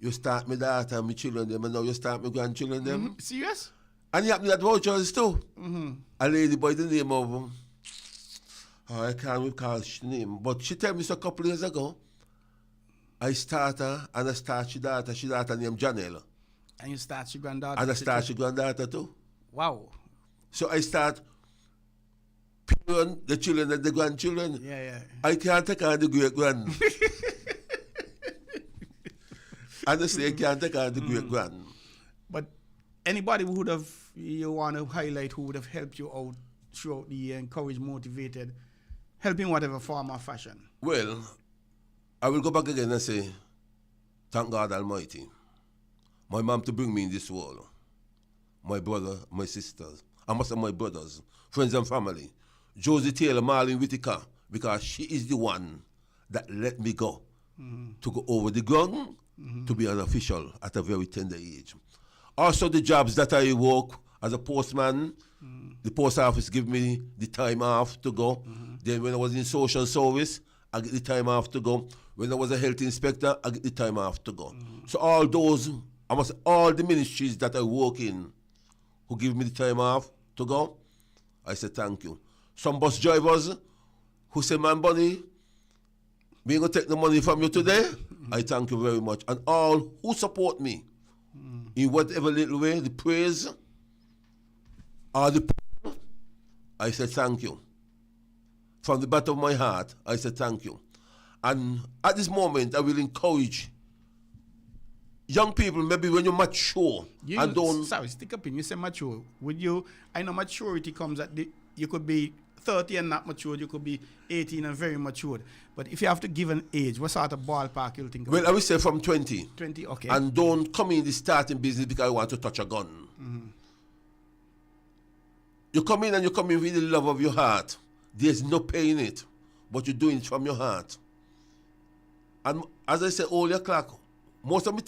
You start me daughter and my children them, and now you start my grandchildren them." Serious? And he happened at vouchers too. A lady by the name of, I can't recall her name, but she told me so a couple of years ago, I start her and I start she daughter named Janelle. And you start your granddaughter? And I start your granddaughter too. Wow. So I start the children and the grandchildren. Yeah. I can't take on the great-grand. Honestly, I can't take on the great-grand. But anybody who would have, you want to highlight, who would have helped you out throughout the year, encouraged, motivated, help in whatever form or fashion? Well, I will go back again and say, thank God Almighty. My mom to bring me in this world. My brother, my sisters, I must say my brothers, friends and family. Josie Taylor, Marlene Whitaker, because she is the one that let me go to go over the ground to be an official at a very tender age. Also the jobs that I work as a postman, the post office give me the time off to go. Then when I was in social service, I get the time off to go. When I was a health inspector, I get the time off to go. So all those, I must say, all the ministries that I work in who give me the time off to go, I say thank you. Some bus drivers who say, "Man, Bunny, we going to take the money from you today," I thank you very much. And all who support me in whatever little way, the praise or the prayer, I say thank you. From the bottom of my heart, I say thank you. And at this moment, I will encourage young people, maybe when you're mature and don't... Sorry, stick up in. You say mature. Would you... I know maturity comes at the... You could be 30 and not matured. You could be 18 and very matured. But if you have to give an age, what sort of ballpark you'll think about? Well, I would say from 20. 20, okay. And don't come in the starting business because I want to touch a gun. You come in and you come in with the love of your heart. There's no pay in it, but you're doing it from your heart. And as I said earlier, Clark, most of me,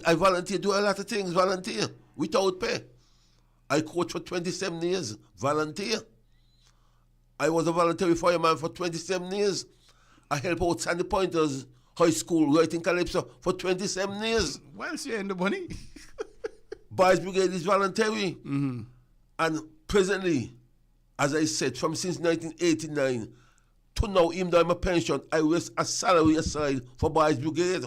I volunteer, do a lot of things, volunteer, without pay. I coach for 27 years, volunteer. I was a voluntary fireman for 27 years. I helped out Sandy Pointers High School right in Calypso for 27 years. Well, you're in the money. Boys Brigade is voluntary. And presently, as I said, from since 1989 to now, even though I'm a pension, I raise a salary aside for Boys Brigade.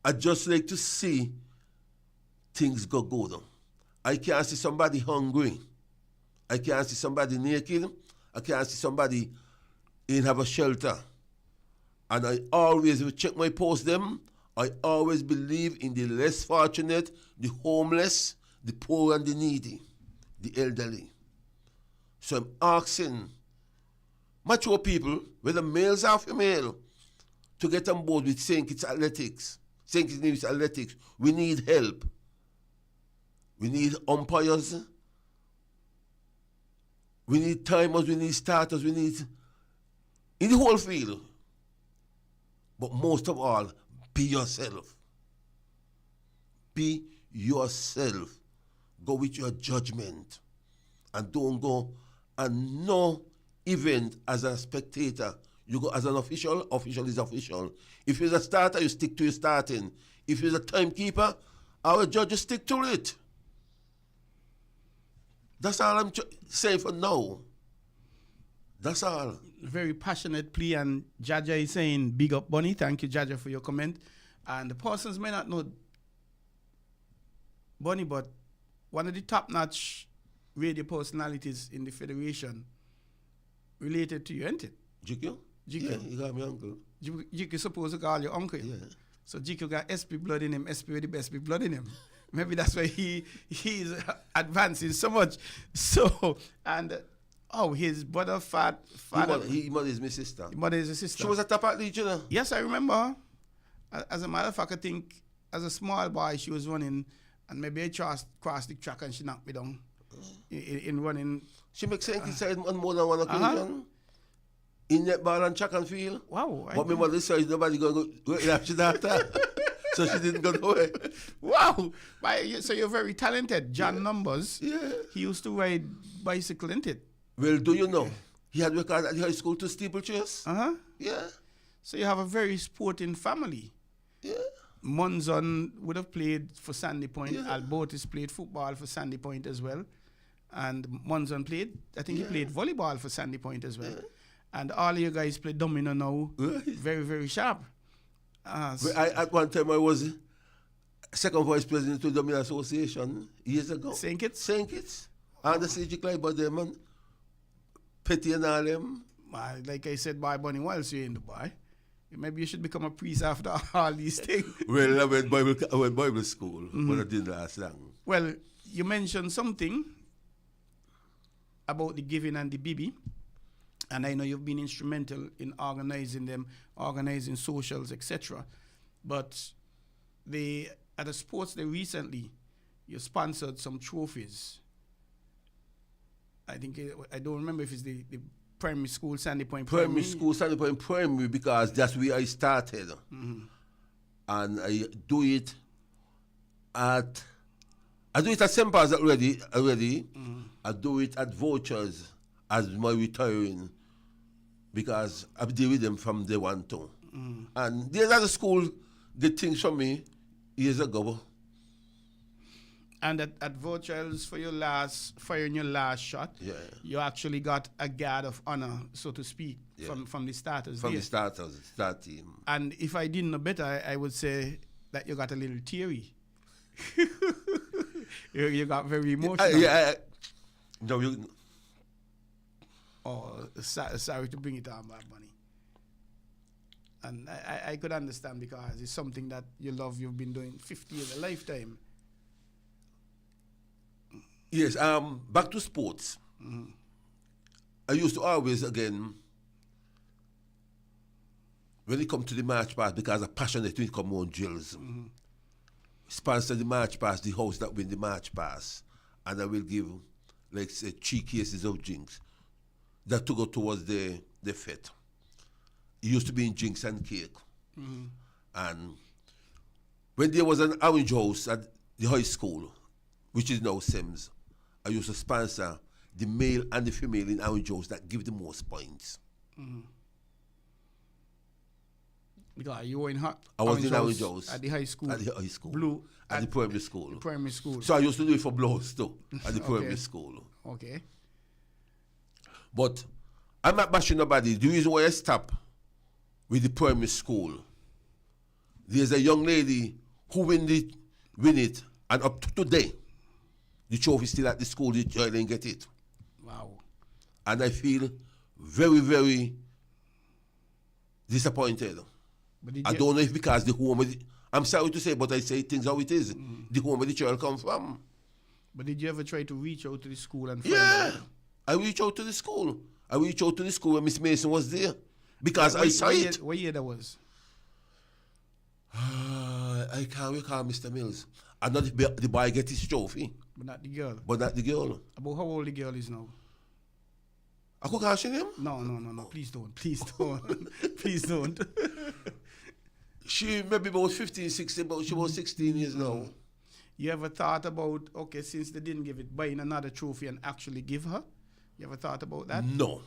I just like to see things go good. I can't see somebody hungry. I can't see somebody naked. I can't see somebody in have a shelter. And I always will check my post them. I always believe in the less fortunate, the homeless, the poor and the needy, the elderly. So I'm asking mature people, whether males or female, to get on board with St. Kitts Athletics. St. Kitts Athletics, we need help. We need umpires. We need timers, we need starters, we need in the whole field. But most of all, be yourself. Be yourself. Go with your judgment. And don't go and no event as a spectator. You go as an official, official is official. If you're a starter, you stick to your starting. If you're a timekeeper, our judges stick to it. That's all I'm saying for now. That's all. Very passionate plea, and Jaja is saying, big up, Bunny. Thank you, Jaja, for your comment. And the persons may not know Bunny, but one of the top-notch radio personalities in the Federation related to you, ain't it? GQ? GQ. Yeah, he got me uncle. GQ supposed to call your uncle. Yeah. So GQ got SP blood in him, SP with the best blood in him. Maybe that's why he's advancing so much. So, and his brother, father. His mother is my sister. His mother is a sister. She was a top athlete, you know? Yes, I remember. As a matter of fact, I think as a small boy, she was running, and maybe I crossed the track and she knocked me down in running. She makes sense inside on more than one occasion. In netball and track and field. Wow. But my mother said nobody going to go after. So she didn't go away. Wow. So you're very talented. John Numbers. Yeah. He used to ride bicycle, isn't it? Well, do you know? He had worked at the high school to steeplechase. Yeah. So you have a very sporting family. Yeah. Munson would have played for Sandy Point. Yeah. Albertis played football for Sandy Point as well. And Munson played, I think he played volleyball for Sandy Point as well. Yeah. And all of you guys play domino now. Very, very sharp. At one time I was second vice president to the Domino Association years ago. St. Kitts? St. Kitts. And the CG Clyde, but them and Petty and all them. Like I said, by Bunny, whilst you're in Dubai, maybe you should become a priest after all these things. Well, I went Bible school, but it didn't last long. Well, you mentioned something about the giving and the BB. And I know you've been instrumental in organizing them, organizing socials, etc. But at a sports day recently, you sponsored some trophies. I think, I don't remember if it's the primary school, Sandy Point Primary. Primary school, Sandy Point Primary, because that's where I started. And I do it at St. Paul's already. I do it at Vouchers as my retiring, because I deal with them from day one too. And there's other school did things from me years ago. And at Vouchers for firing your last shot, you actually got a guard of honor, so to speak, from the starters. From the starters, start team. And if I didn't know better, I would say that you got a little teary. you got very emotional. No, you. Oh, sorry to bring it on, Bad Bunny. And I could understand, because it's something that you love, you've been doing 50 years, a lifetime. Yes, back to sports. I used to always, again, when it comes to the march pass, because I'm passionate when it comes on drills, sponsor the march pass, the house that win the march pass, and I will give, like, say, 3 cases of drinks that to go towards the fete. It used to be in drinks and cake. And when there was an orange house at the high school, which is now Sims, I used to sponsor the male and the female in orange house that give the most points. Because you were in I was in orange house at the high school. At the high school. Blue. At the primary school. The primary school. So I used to do it for blows too, at the primary school. Okay. But I'm not bashing nobody. The reason why I stopped with the primary school, there's a young lady who win it, and up to today, the trophy still at the school, the child didn't get it. Wow. And I feel very, very disappointed. I don't know if because the home, I'm sorry to say, but I say things how it is. The home where the child come from. But did you ever try to reach out to the school and find out? I reached out to the school. I reached out to the school when Miss Mason was there because I saw it. What year that was? I can't recall Mr. Mills. And not the boy get his trophy. But not the girl. About how old the girl is now? I could ask him? No. Please don't. Please don't. She maybe about 15, 16, but she was 16 years now. You ever thought about, okay, since they didn't give it, buying another trophy and actually give her? You ever thought about that? No.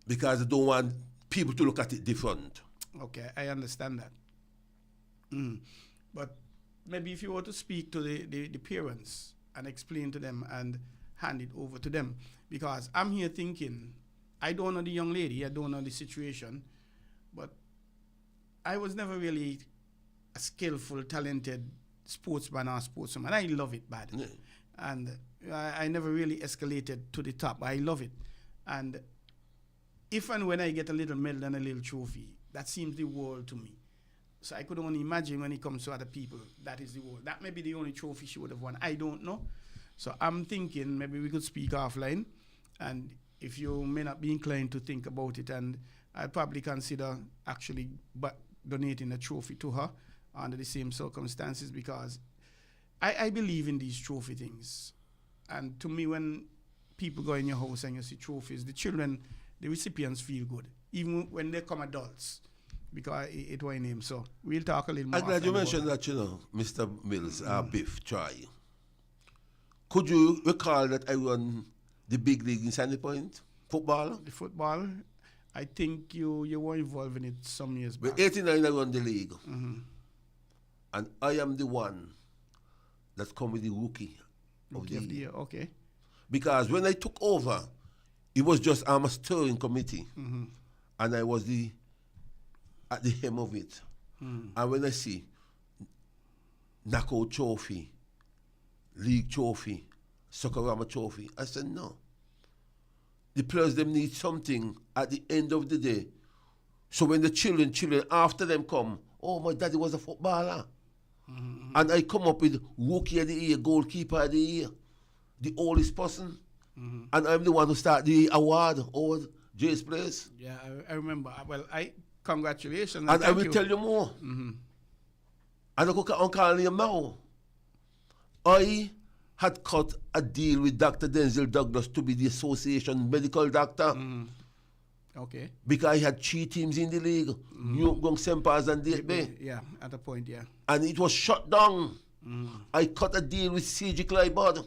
Because I don't want people to look at it different. Okay, I understand that. But maybe if you were to speak to the parents and explain to them and hand it over to them. Because I'm here thinking, I don't know the young lady, I don't know the situation, but I was never really a skillful, talented sportsman or sportswoman. I love it bad. Yeah. And I never really escalated to the top. I love it. And if and when I get a little medal and a little trophy, that seems the world to me. So I could only imagine when it comes to other people, that is the world. That may be the only trophy she would have won. I don't know. So I'm thinking maybe we could speak offline. And if you may not be inclined to think about it, and I'd probably consider actually donating a trophy to her under the same circumstances, because I believe in these trophy things. And to me, when people go in your house and you see trophies, the children, the recipients feel good, even when they come adults, because it was name. So we'll talk a little more. I'm glad you mentioned that, Mr. Mills, Bif, Troy. Could you recall that I won the big league in Sandy Point, football? The football, I think you were involved in it some years back. With 89, I won the league. Mm-hmm. And I am the one that come with the rookie of the year. Okay. Because when I took over, it was just a steering committee. Mm-hmm. And I was at the hem of it. Mm. And when I see knockout trophy, league trophy, Socorama trophy, I said, no. The players, them need something at the end of the day. So when the children after them come, oh, my daddy was a footballer. Mm-hmm. And I come up with rookie of the year, goalkeeper of the year, the oldest person. Mm-hmm. And I'm the one who start the award over Jay's place. Yeah, I remember. Well, congratulations. And I will tell you more. Mm-hmm. And I could call him now. I had cut a deal with Dr. Denzel Douglas to be the association medical doctor. Mm-hmm. Okay. Because I had 3 teams in the league, New York, Sempers and Date Bay. Yeah, at a point, yeah. And it was shut down. Mm-hmm. I cut a deal with CG Clybourne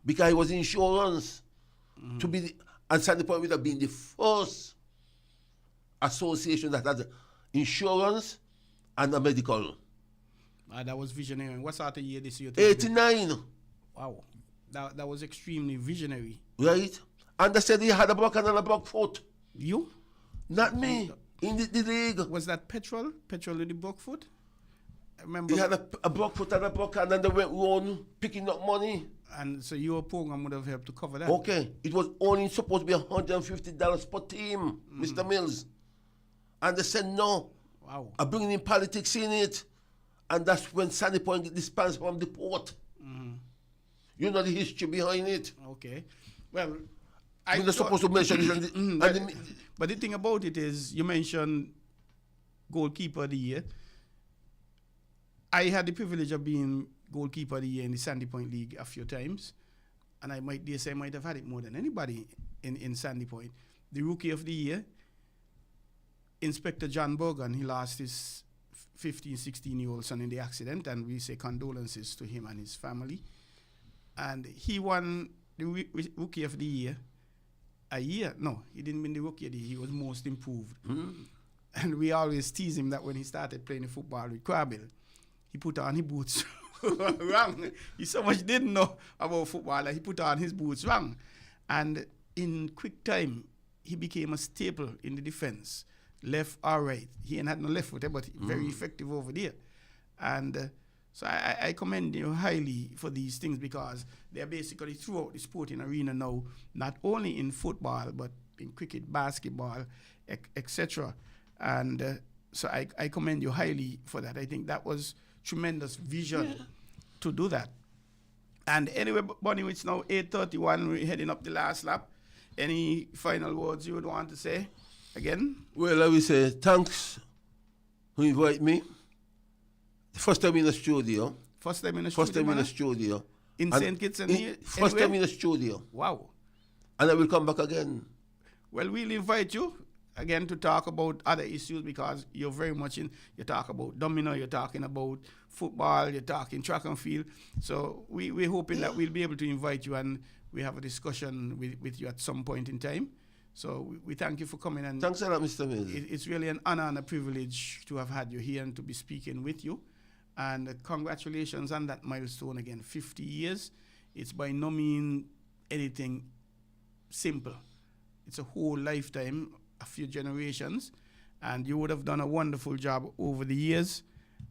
because it was insurance to be and Sandy Point would have been the first association that had insurance and a medical. That was visionary. What sort of year this year? 89. Wow. That was extremely visionary. Right? And they said he had a broken and a broke foot. You? Not me. In the league. Was that petrol? Petrol in the broke foot? I remember. He had a broke foot and a broke hand, and they went on picking up money. And so your program would have helped to cover that? Okay. It was only supposed to be $150 per team, Mr. Mills. And they said no. Wow. I'm bringing in politics in it. And that's when Sandy Point get dispensed from the port. You know the history behind it. Okay. Well, we're not supposed to mention it. But the thing about it is, you mentioned goalkeeper of the year. I had the privilege of being goalkeeper of the year in the Sandy Point League a few times. And I might dare say I might have had it more than anybody in Sandy Point. The rookie of the year, Inspector John Bergen, he lost his 15, 16-year-old son in the accident, and we say condolences to him and his family. And he won the Rookie of the Year a year. No, he didn't win the Rookie of the Year. He was most improved. And we always tease him that when he started playing football with Quabil, he put on his boots wrong. He so much didn't know about football that he put on his boots wrong. And in quick time, he became a staple in the defense, left or right. He ain't had no left foot, but very effective over there. And so I commend you highly for these things, because they're basically throughout the sporting arena now, not only in football, but in cricket, basketball, etc. And so I commend you highly for that. I think that was tremendous vision to do that. And anyway, Bonnie, it's now 8:31. We're heading up the last lap. Any final words you would want to say again? Well, I will say thanks who invite me. First time in the studio. First time in the First studio, time in the man? studio. In And St. Kitts and First time in the studio. Wow. And I will come back again. Well, we'll invite you again to talk about other issues because you're very much in, you talk about domino, you're talking about football, you're talking track and field. So we're hoping that we'll be able to invite you and we have a discussion with you at some point in time. So we thank you for coming. And Thanks a lot, Mr. Mills. it's really an honor and a privilege to have had you here and to be speaking with you. And congratulations on that milestone again, 50 years. It's by no means anything simple. It's a whole lifetime, a few generations, and you would have done a wonderful job over the years.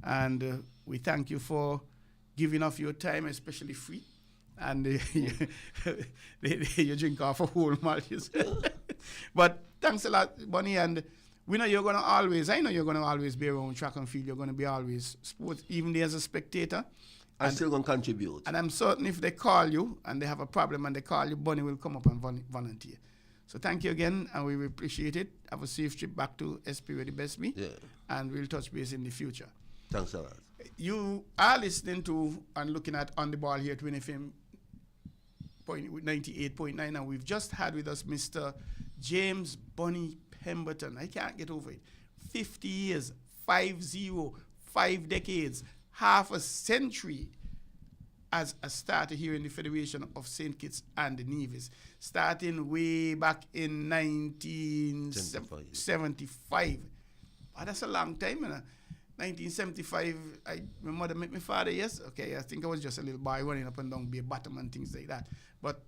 And we thank you for giving off your time, especially free. And you drink off a whole malt. But thanks a lot, Bunny. And we know you're going to always, I know you're going to always be around track and field. You're going to be always sports, even there as a spectator. I'm still going to contribute. And I'm certain if they call you and they have a problem and they call you, Bunny will come up and volunteer. So thank you again, and we appreciate it. Have a safe trip back to SP where the best me. Yeah. And we'll touch base in the future. Thanks a lot. You are listening to and looking at On the Ball here at WINN FM 98.9, and we've just had with us Mr. James Bunny Pemberton. I can't get over it. 50 years, 5 decades, half a century as a starter here in the Federation of St. Kitts and Nevis, starting way back in 1975. Oh, that's a long time, you know. 1975, my mother met my father, yes. Okay, I think I was just a little boy running up and down Bay Bottom and things like that. But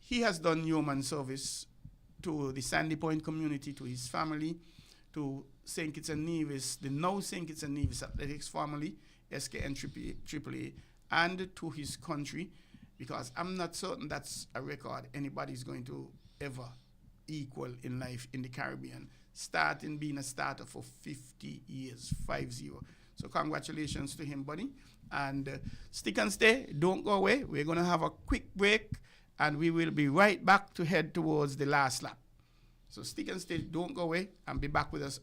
he has done yeoman service to the Sandy Point community, to his family, to St. Kitts and Nevis, the now St. Kitts and Nevis Athletics family, SKN AAA, and to his country, because I'm not certain that's a record anybody's going to ever equal in life in the Caribbean, being a starter for 50 years, 50. So congratulations to him, buddy. And stick and stay, don't go away. We're going to have a quick break, and we will be right back to head towards the last lap. So stick and stay, don't go away, and be back with us.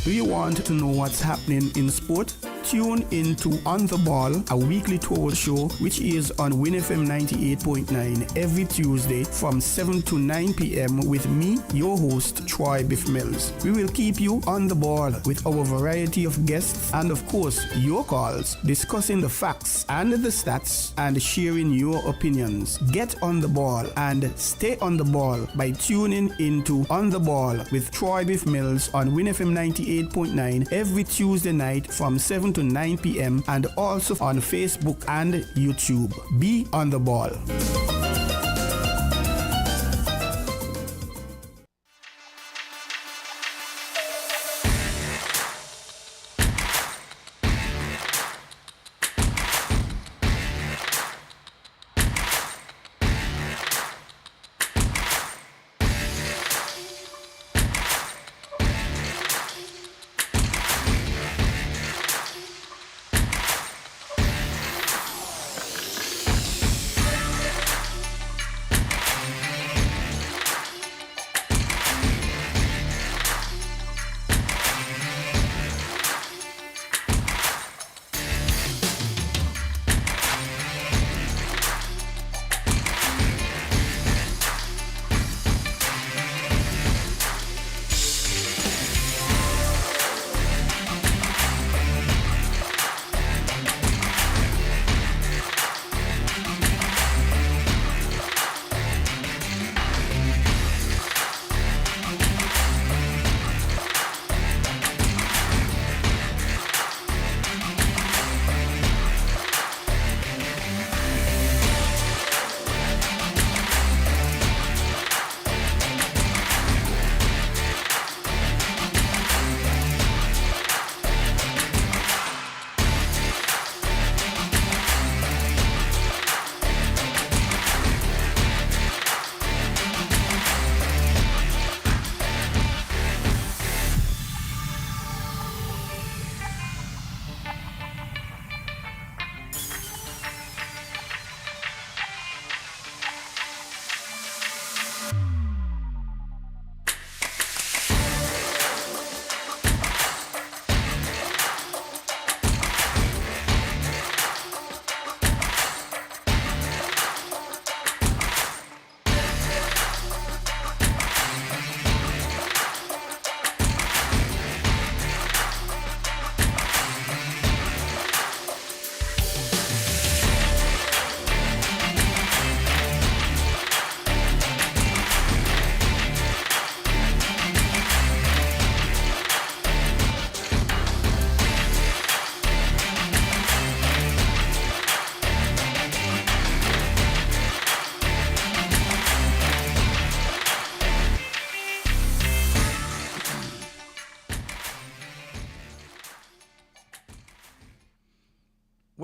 Do you want to know what's happening in sport? Tune into On the Ball, a weekly tour show which is on WINN FM 98.9 every Tuesday from 7 to 9 p.m. with me, your host, Troy Bif Mills. We will keep you on the ball with our variety of guests and, of course, your calls, discussing the facts and the stats and sharing your opinions. Get on the ball and stay on the ball by tuning into On the Ball with Troy Bif Mills on WINN FM 98.9 every Tuesday night from 7 to 9 p.m. and also on Facebook and YouTube. Be on the ball.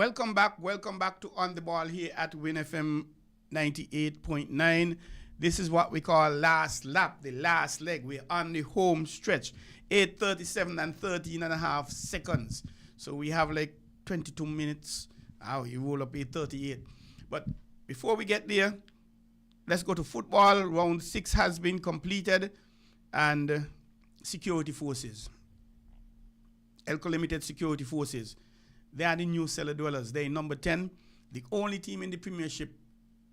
Welcome back to On the Ball here at WINN FM 98.9. This is what we call last lap, the last leg. We're on the home stretch, 8:37 and 13 and a half seconds. So we have like 22 minutes. You roll up 8:38. But before we get there, let's go to football. Round 6 has been completed, and security forces, Elko Limited Security Forces, they are the new cellar dwellers. They're number 10, the only team in the Premiership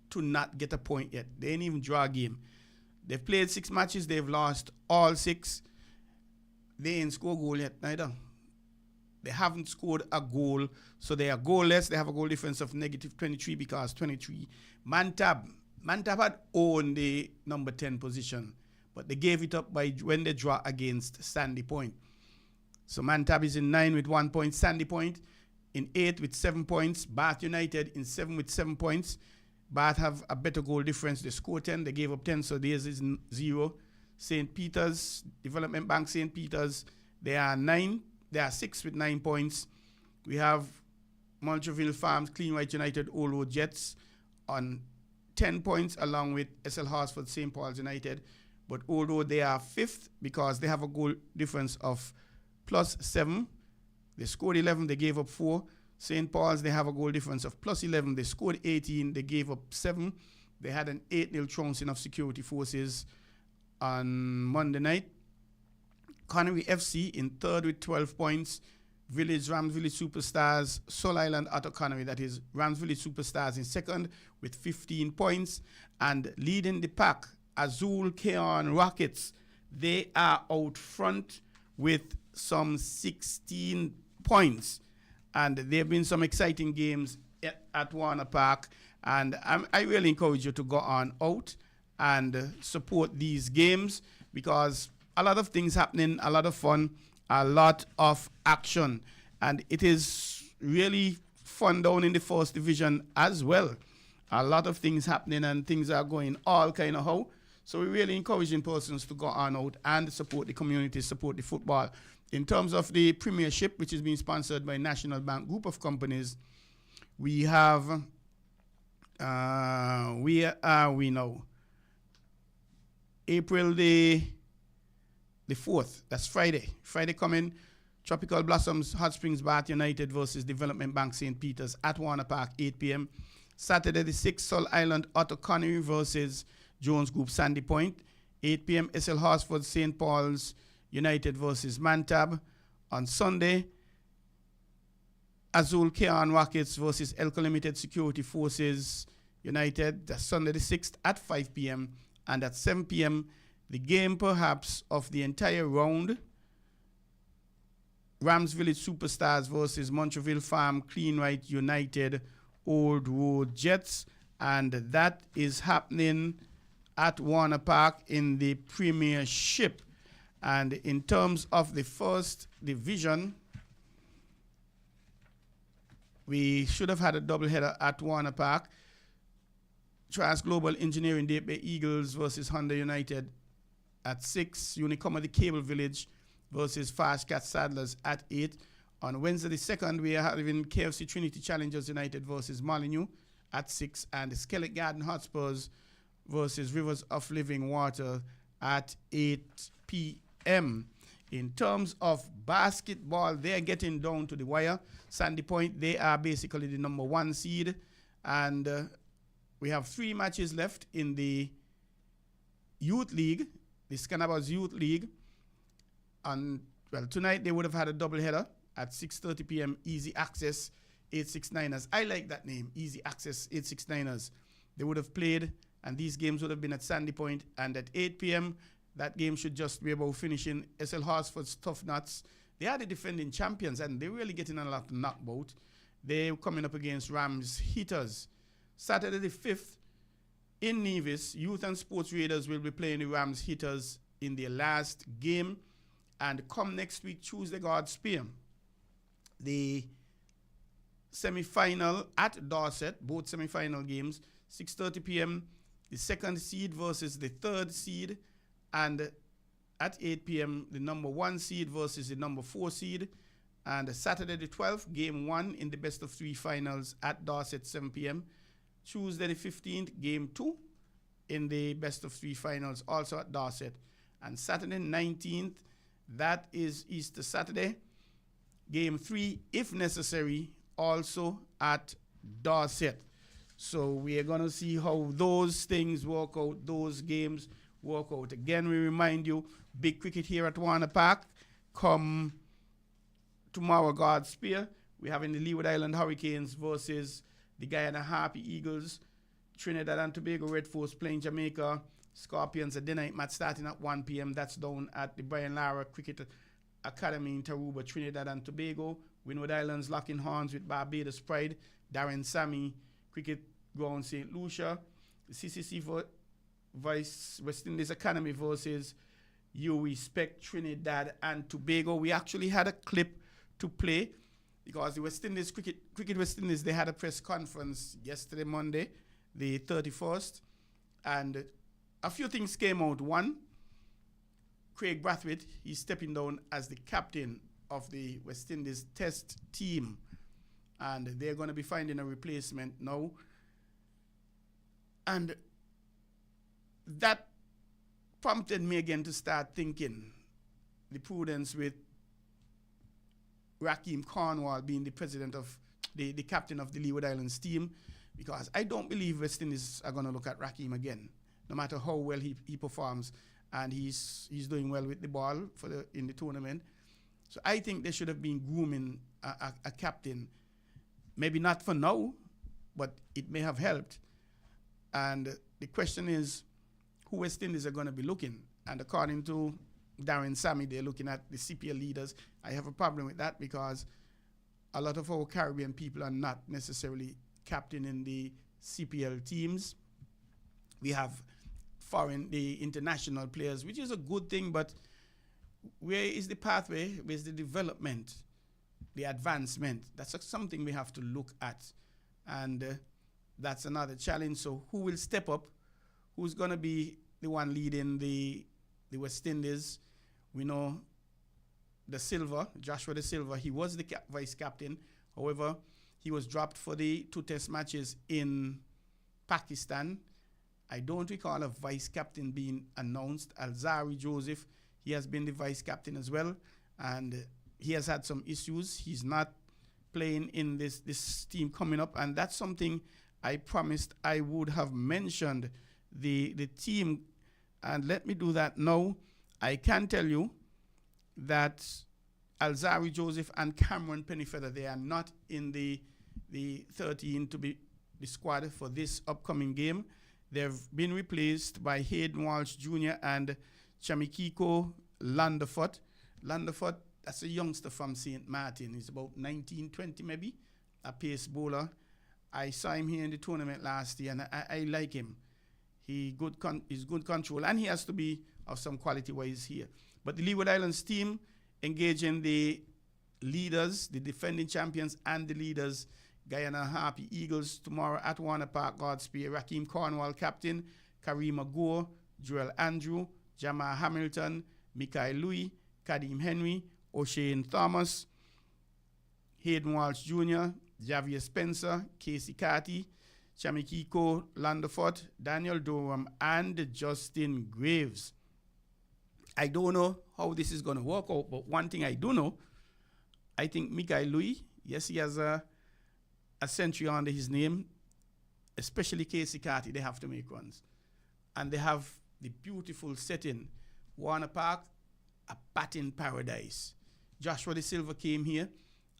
to not get a point yet. They didn't even draw a game. They've played 6 matches. They've lost all 6. They ain't scored a goal yet, neither. They haven't scored a goal, so they are goalless. They have a goal difference of -23 because 23. Mantab had owned the number 10 position, but they gave it up by when they draw against Sandy Point. So Mantab is in 9 with 1 point. Sandy Point in 8 with 7 points. Bath United in 7 with 7 points. Bath have a better goal difference. They scored 10. They gave up 10, so theirs is 0. St. Peter's, Development Bank St. Peter's, they are 9. They are 6 with 9 points. We have Montreal Farms, Clean White United, Old Road Jets on 10 points, along with SL Horsford, St. Paul's United. But although they are 5th because they have a goal difference of +7, they scored 11, they gave up 4. St. Paul's, they have a goal difference of +11, they scored 18, they gave up 7. They had an 8-0 trouncing of security forces on Monday night. Connery FC in 3rd with 12 points. Rams Village Superstars, Sol Island Otto Connery, that is Rams Village Superstars in 2nd with 15 points. And leading the pack, Azul Keon Rockets, they are out front with some 16 points. And there have been some exciting games at Warner Park. And I really encourage you to go on out and support these games, because a lot of things happening, a lot of fun, a lot of action. And it is really fun down in the 1st division as well. A lot of things happening and things are going all kind of how. So we're really encouraging persons to go on out and support the community, support the football. In terms of the Premiership, which is being sponsored by National Bank Group of Companies, we have, where are we now? April the 4th, that's Friday. Friday coming, Tropical Blossoms, Hot Springs Bath United versus Development Bank St. Peter's at Warner Park, 8 p.m. Saturday the 6th, Sol Island Otto Connery versus Jones Group Sandy Point, 8 p.m. SL Horsford St. Paul's United versus Mantab. On Sunday, Azul Keon Rockets versus Elko Limited Security Forces United. That's Sunday the 6th at 5 p.m. And at 7 p.m., the game perhaps of the entire round, Rams Village Superstars versus Montreal Farm Clean White United Old Road Jets. And that is happening at Warner Park in the Premiership. And in terms of the 1st division, we should have had a doubleheader at Warner Park. Trans Global Engineering Day Bay Eagles versus Honda United at 6. Unicoma the Cable Village versus Fast Cat Saddlers at 8. On Wednesday the 2nd, we are having KFC Trinity Challengers United versus Molyneux at 6. And the Skellet Garden Hotspurs versus Rivers of Living Water at 8 p.m. In terms of basketball, they're getting down to the wire. Sandy Point, they are basically the number 1 seed. And we have 3 matches left in the Youth League, the Scanabas Youth League. And, well, tonight they would have had a doubleheader at 6:30 p.m. Easy Access 869ers. I like that name, Easy Access 869ers. They would have played, and these games would have been at Sandy Point. And at 8 p.m., that game should just be about finishing. SL Horsford's Tough Nuts, they are the defending champions, and they're really getting a lot of knockbout. They're coming up against Rams Hitters. Saturday the 5th, in Nevis, Youth and Sports Raiders will be playing the Rams Hitters in their last game. And come next week, Tuesday, God's Spear, the semi-final at Dorset, both semi-final games, 6:30 p.m., the 2nd seed versus the 3rd seed. And at 8 p.m., the number 1 seed versus the number 4 seed. And Saturday the 12th, game 1 in the best of 3 finals at Dorset, 7 p.m. Tuesday the 15th, game 2 in the best of 3 finals, also at Dorset. And Saturday 19th, that is Easter Saturday, game 3, if necessary, also at Dorset. So we are going to see how those things work out, those games work out. Again, we remind you, big cricket here at Warner Park. Come tomorrow, God Spear. We're having the Leeward Island Hurricanes versus the Guyana Harpy Eagles. Trinidad and Tobago Red Force playing Jamaica Scorpions, a dinner match starting at 1 p.m. That's down at the Brian Lara Cricket Academy in Tarouba, Trinidad and Tobago. Windward Islands locking horns with Barbados Pride, Darren Sammy Cricket Ground, St. Lucia. The CCC Vice West Indies Academy versus You Respect Trinidad and Tobago. We actually had a clip to play because the West Indies, Cricket West Indies, they had a press conference yesterday, Monday, the 31st, and a few things came out. One, Craig Brathwaite, he's stepping down as the captain of the West Indies test team, and they're going to be finding a replacement now. And that prompted me again to start thinking the prudence with Rakeem Cornwall being the president of the captain of the Leeward Islands team, because I don't believe West Indies are going to look at Rakeem again, no matter how well he performs, and he's doing well with the ball in the tournament. So I think they should have been grooming a captain, maybe not for now, but it may have helped. And the question is, who West Indies are going to be looking? And according to Darren Sammy, they're looking at the CPL leaders. I have a problem with that because a lot of our Caribbean people are not necessarily captaining the CPL teams. We have the international players, which is a good thing, but where is the pathway? Where's the development, the advancement? That's something we have to look at. And that's another challenge. So who will step up? Who's going to be the one leading the West Indies? We know Joshua De Silva, he was the vice captain. However, he was dropped for the 2 test matches in Pakistan. I don't recall a vice captain being announced. Alzari Joseph, he has been the vice captain as well, and he has had some issues. He's not playing in this team coming up, and that's something I promised I would have mentioned the team, and let me do that now. I can tell you that Alzari Joseph and Cameron Pennyfeather, they are not in the 13 to be the squad for this upcoming game. They've been replaced by Hayden Walsh Jr. and Chamikiko Landerford. Landerford, that's a youngster from St. Martin. He's about 19, 20 maybe, a pace bowler. I saw him here in the tournament last year, and I like him. He's good control, and he has to be of some quality wise here. But the Leeward Islands team engaging the leaders, the defending champions, and the leaders, Guyana Harpy Eagles tomorrow at Warner Park, Godspear. Rakeem Cornwall captain, Kareem Agour, Joel Andrew, Jamal Hamilton, Mikael Louis, Kadeem Henry, O'Shane Thomas, Hayden Walsh Jr., Javier Spencer, Casey Carty, Chamikiko Landerford, Daniel Durham, and Justin Graves. I don't know how this is going to work out, but one thing I do know, I think Mikael Louis, yes, he has a century under his name, especially Casey Carty, they have to make runs. And they have the beautiful setting. Warner Park, a batting paradise. Joshua De Silva came here,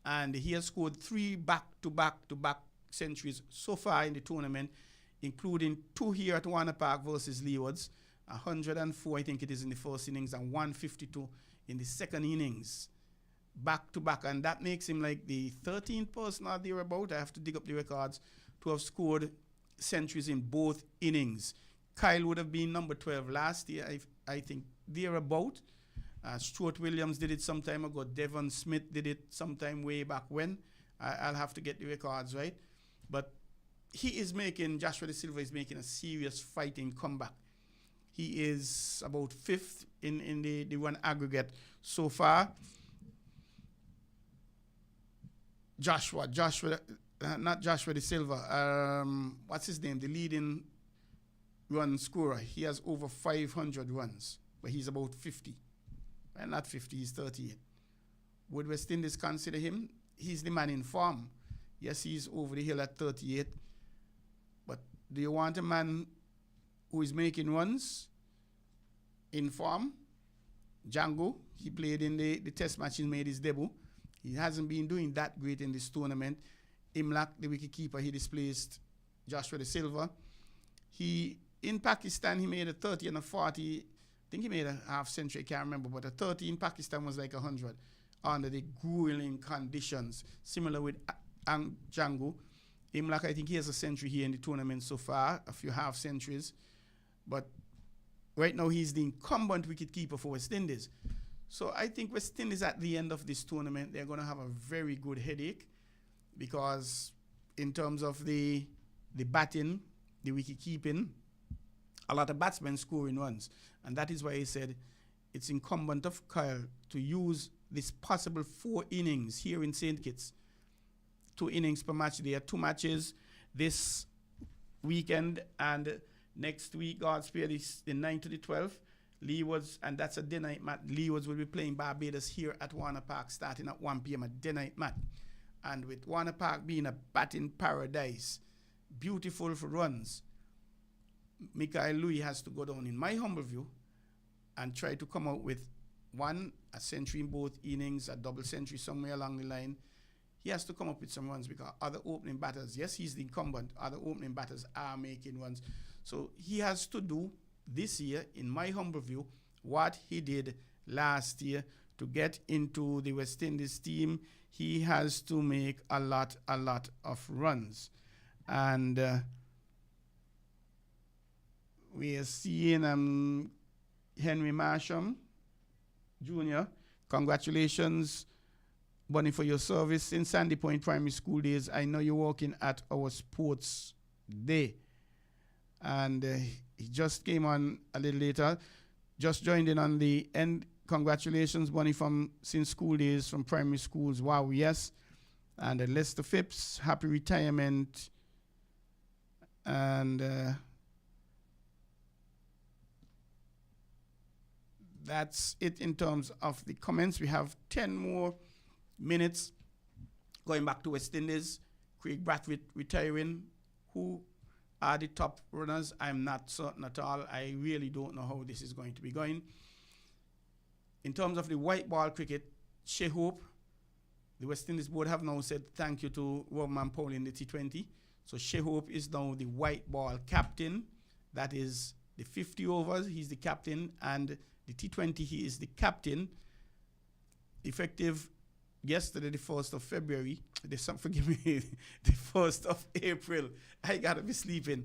and he has scored 3 back-to-back centuries so far in the tournament, including 2 here at Warner Park versus Leewards, 104, I think it is, in the first innings, and 152 in the second innings. Back-to-back, and that makes him like the 13th person or thereabout, I have to dig up the records, to have scored centuries in both innings. Kyle would have been number 12 last year, I think, thereabout. Stuart Williams did it some time ago. Devon Smith did it sometime way back when. I'll have to get the records right. But Joshua De Silva is making a serious fighting comeback. He is about 5th in the one aggregate so far. not Joshua De Silva. What's his name? The leading run scorer. He has over 500 runs, but he's about 50. Well, not 50, he's 38. Would West Indies consider him? He's the man in form. Yes, he's over the hill at 38. But do you want a man who is making runs in form? Django, he played in the test match, he made his debut. He hasn't been doing that great in this tournament. Imlak, the wicketkeeper, he displaced Joshua De Silva. In Pakistan, he made a 30 and a 40. I think he made a half century, I can't remember, but a 30 in Pakistan was like 100 under the grueling conditions. Similar with Django. Imlak, I think he has a century here in the tournament so far, a few half centuries. But right now, he's the incumbent wicketkeeper for West Indies. So I think West Indies at the end of this tournament, they're going to have a very good headache because in terms of the batting, the wicket-keeping, a lot of batsmen scoring runs. And that is why I said it's incumbent of Kyle to use this possible 4 innings here in St. Kitts. 2 innings per match. There are 2 matches this weekend and next week, God spare the 9th to the 12th. Leewards, and that's a day-night match. Leewards will be playing Barbados here at Warner Park starting at 1 p.m. a day-night match. And with Warner Park being a batting paradise, beautiful for runs, Mikael Louis has to go down, in my humble view, and try to come out with a century in both innings, a double century somewhere along the line. He has to come up with some runs because other opening batters, yes, he's the incumbent, other opening batters are making runs. So he has to do this year, in my humble view, what he did last year to get into the West Indies team. He has to make a lot of runs. And we are seeing Henry Marsham Jr. Congratulations, Bunny, for your service in Sandy Point Primary School days. I know you're working at our sports day. And he just came on a little later, just joined in on the end. Congratulations, Bunny, since school days, from primary schools. Wow, yes. And Lester Phipps, happy retirement. And that's it in terms of the comments. We have 10 more minutes. Going back to West Indies, Craig Brathwaite retiring. Who are the top runners? I'm not certain at all. I really don't know how this is going to be going. In terms of the white ball cricket, Shea Hope, the West Indies board have now said thank you to Roman Powell in the T20. So Shea Hope is now the white ball captain. That is the 50 overs, he's the captain, and the T20, he is the captain. Effective yesterday, the 1st of February, forgive me, the 1st of April. I gotta be sleeping.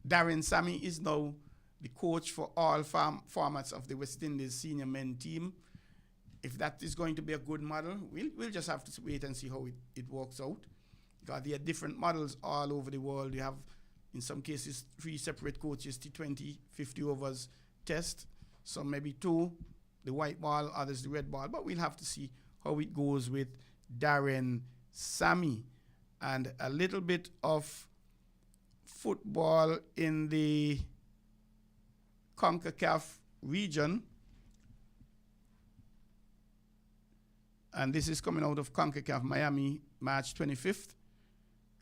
Darren Sammy is now the coach for all formats of the West Indies senior men team. If that is going to be a good model, we'll just have to wait and see how it works out. Because there are different models all over the world. You have, in some cases, 3 separate coaches, T20, 50 overs test. Some maybe 2, the white ball, others the red ball. But we'll have to see how it goes with Darren Sammy. And a little bit of football in the CONCACAF region. And this is coming out of CONCACAF Miami, March 25th.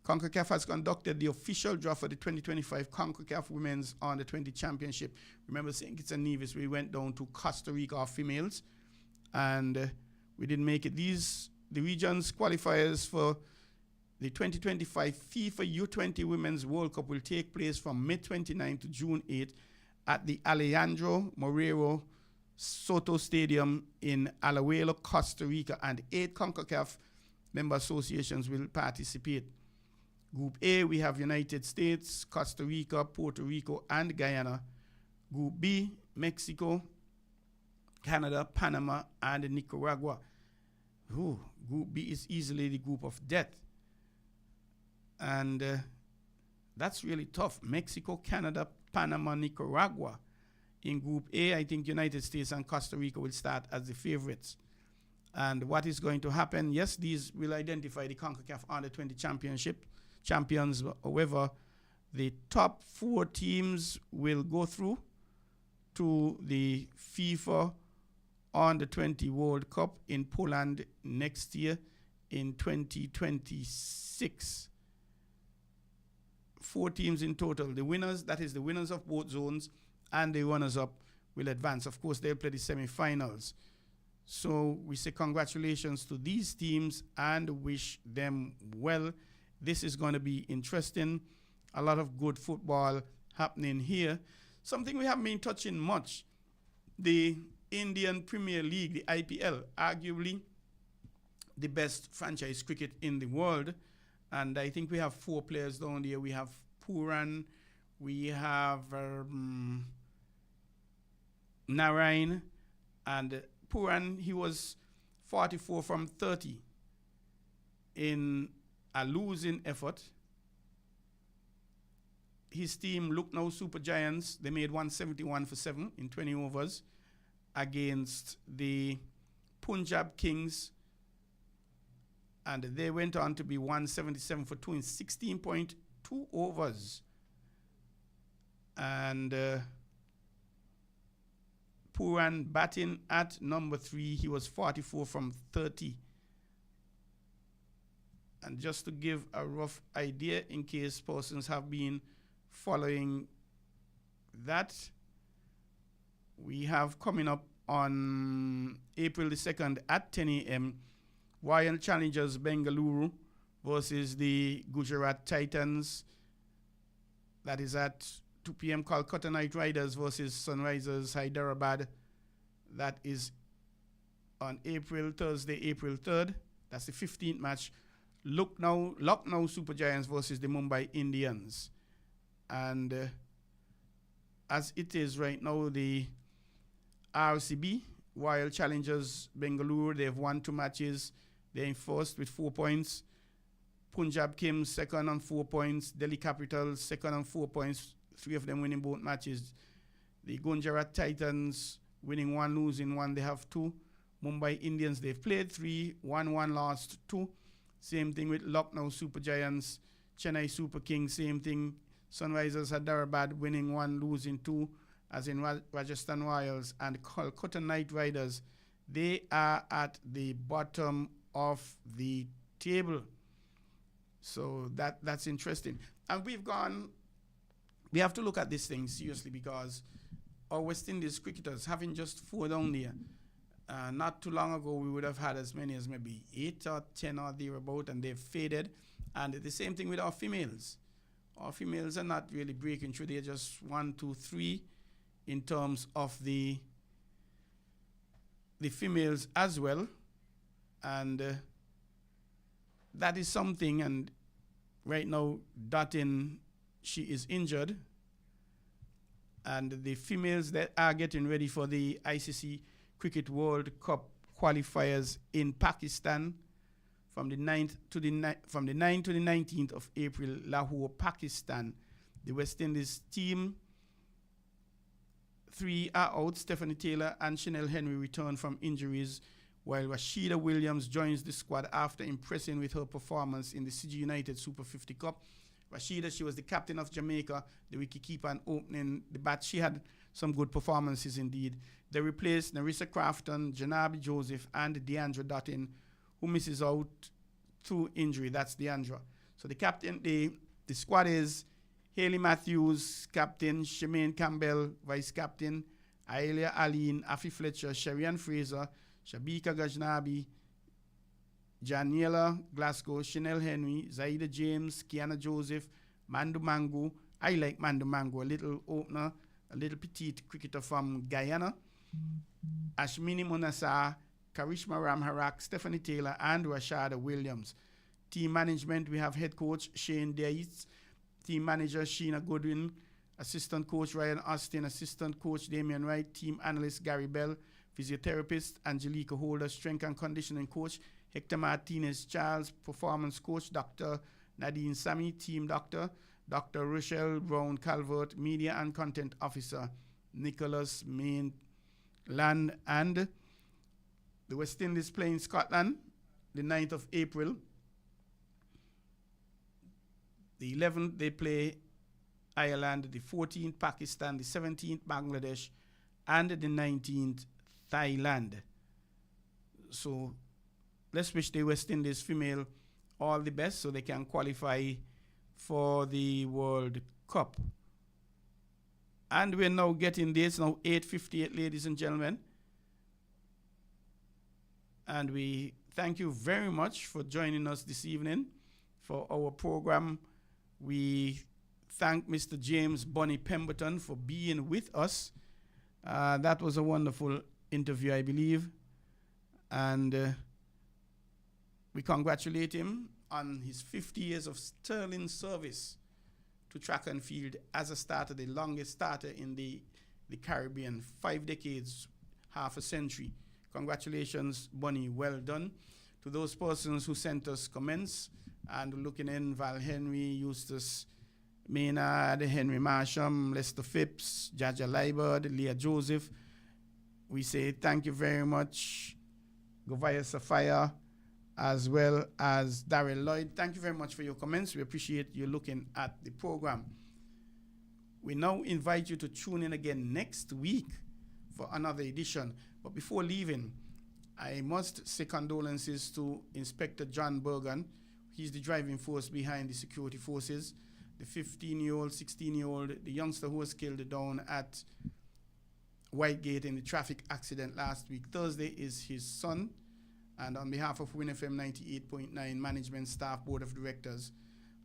CONCACAF has conducted the official draw for the 2025 CONCACAF Women's Under-20 Championship. Remember, St. Kitts and Nevis, we went down to Costa Rica, our females, and we didn't make it. The region's qualifiers for the 2025 FIFA U20 Women's World Cup will take place from May 29 to June 8 at the Alejandro Morero Soto Stadium in Alajuelo, Costa Rica, and 8 CONCACAF member associations will participate. Group A, we have United States, Costa Rica, Puerto Rico, and Guyana. Group B, Mexico, Canada, Panama, and Nicaragua. Ooh, Group B is easily the group of death. And that's really tough. Mexico, Canada, Panama, Nicaragua. In Group A, I think United States and Costa Rica will start as the favorites. And what is going to happen? Yes, these will identify the CONCACAF Under-20 Championship champions. However, the top 4 teams will go through to the FIFA Under-20 World Cup in Poland next year in 2026. 4 teams in total. The winners, that is the winners of both zones, and the runners-up will advance. Of course, they'll play the semi-finals. So we say congratulations to these teams and wish them well. This is going to be interesting. A lot of good football happening here. Something we haven't been touching much, the Indian Premier League, the IPL, arguably the best franchise cricket in the world. And I think we have 4 players down there. We have Puran, we have Narain, and Puran, he was 44 from 30 in a losing effort. His team, Lucknow Super Giants, they made 171 for 7 in 20 overs against the Punjab Kings, and they went on to be 177 for 2 in 16.2 overs. And Puran batting at number 3, he was 44 from 30. And just to give a rough idea, in case persons have been following that, we have coming up on April the 2nd at 10 a.m. Royal Challengers Bengaluru versus the Gujarat Titans. That is at 2 p.m. Kolkata Knight Riders versus Sunrisers Hyderabad. That is on Thursday, April 3rd. That's the 15th match. Lucknow Super Giants versus the Mumbai Indians. And as it is right now, the RCB, Royal Challengers Bengaluru, they've won 2 matches. They're in first with 4 points. Punjab Kings second on 4 points. Delhi Capitals second on 4 points. 3 of them winning both matches. The Gujarat Titans winning 1, losing 1. They have 2. Mumbai Indians, they've played 3, won 1, lost 2. Same thing with Lucknow Super Giants. Chennai Super Kings, same thing. Sunrisers Hyderabad winning 1, losing 2, as in Rajasthan Royals. And Kolkata Knight Riders, they are at the bottom of the table. So that's interesting. And we have to look at this thing seriously, because our West Indies cricketers, having just 4 down there, not too long ago we would have had as many as maybe 8 or 10 or thereabout, and they've faded. And the same thing with our females. Our females are not really breaking through. They're just 1, 2, 3 in terms of the females as well. And that is something. And right now, Dottin, she is injured. And the females that are getting ready for the ICC Cricket World Cup qualifiers in Pakistan from the 9th to the 19th of April, Lahore, Pakistan. The West Indies team, 3 are out. Stephanie Taylor and Chanel Henry return from injuries, while Rashida Williams joins the squad after impressing with her performance in the CG United Super 50 Cup. Rashida, she was the captain of Jamaica, the wicketkeeper, and opening the bat. She had some good performances indeed. They replaced Narissa Crafton, Janabi Joseph, and Deandra Dottin, who misses out through injury. That's Deandra. So the captain, the squad is Haley Matthews, captain, Shemaine Campbell, vice captain, Aelia Aline, Afi Fletcher, Sherian Fraser, Shabika Gajnabi, Janiela Glasgow, Chanel Henry, Zaida James, Kiana Joseph, Mandu Mangu. I like Mandu Mangu, a little opener, a little petite cricketer from Guyana. Ashmini Monasa, Karishma Ramharak, Stephanie Taylor, and Rashada Williams. Team management, we have head coach Shane Dietz, team manager Sheena Goodwin, assistant coach Ryan Austin, assistant coach Damian Wright, team analyst Gary Bell, physiotherapist Angelica Holder, strength and conditioning coach Hector Martinez Charles, performance coach Dr. Nadine Sami, team doctor Dr. Rochelle Brown Calvert, media and content officer Nicholas Mainland, and The West Indies playing Scotland, the 9th of April. The 11th, they play Ireland. The 14th, Pakistan. The 17th, Bangladesh. And the 19th, Thailand. So let's wish the West Indies female all the best so they can qualify for the World Cup. And we're now getting this, now 8:58, ladies and gentlemen. And we thank you very much for joining us this evening for our program. We thank Mr. James Bonnie Pemberton for being with us. That was a wonderful interview, I believe. And we congratulate him on his 50 years of sterling service to track and field as a starter, the longest starter in the Caribbean, 5 decades, half a century. Congratulations, Bonnie, well done. To those persons who sent us comments and looking in, Val Henry, Eustace Maynard, Henry Marsham, Lester Phipps, Jaja Liebert, Leah Joseph, we say thank you very much. Govaya Safaya, as well as Daryl Lloyd. Thank you very much for your comments. We appreciate you looking at the program. We now invite you to tune in again next week for another edition. But before leaving, I must say condolences to Inspector John Bergen. He's the driving force behind the security forces. The 15-year-old, 16-year-old, the youngster who was killed down at Whitegate in the traffic accident last week. Thursday is his son. And on behalf of WINN FM 98.9 management staff, board of directors,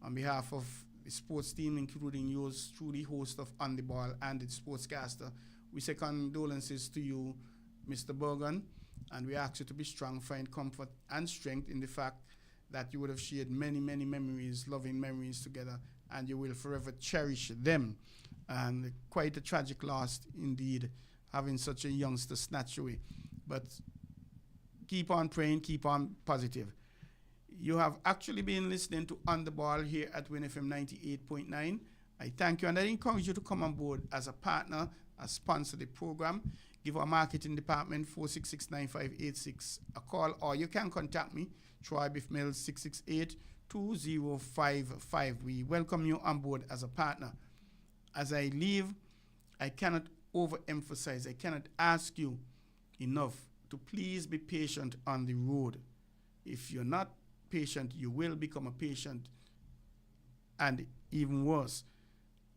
on behalf of the sports team, including yours truly, host of On the Ball and the sportscaster, we say condolences to you, Mr. Bergen, and we ask you to be strong, find comfort and strength in the fact that you would have shared many, many memories, loving memories together, and you will forever cherish them. And quite a tragic loss indeed, having such a youngster snatched away. But keep on praying, keep on positive. You have actually been listening to On the Ball here at WINN FM 98.9. I thank you, and I encourage you to come on board as a partner, as sponsor the program. Give our marketing department 466-9586 a call, or you can contact me, Troy Bif Mills, 668-2055. We welcome you on board as a partner. As I leave, I cannot overemphasize, I cannot ask you enough to please be patient on the road. If you're not patient, you will become a patient, and even worse.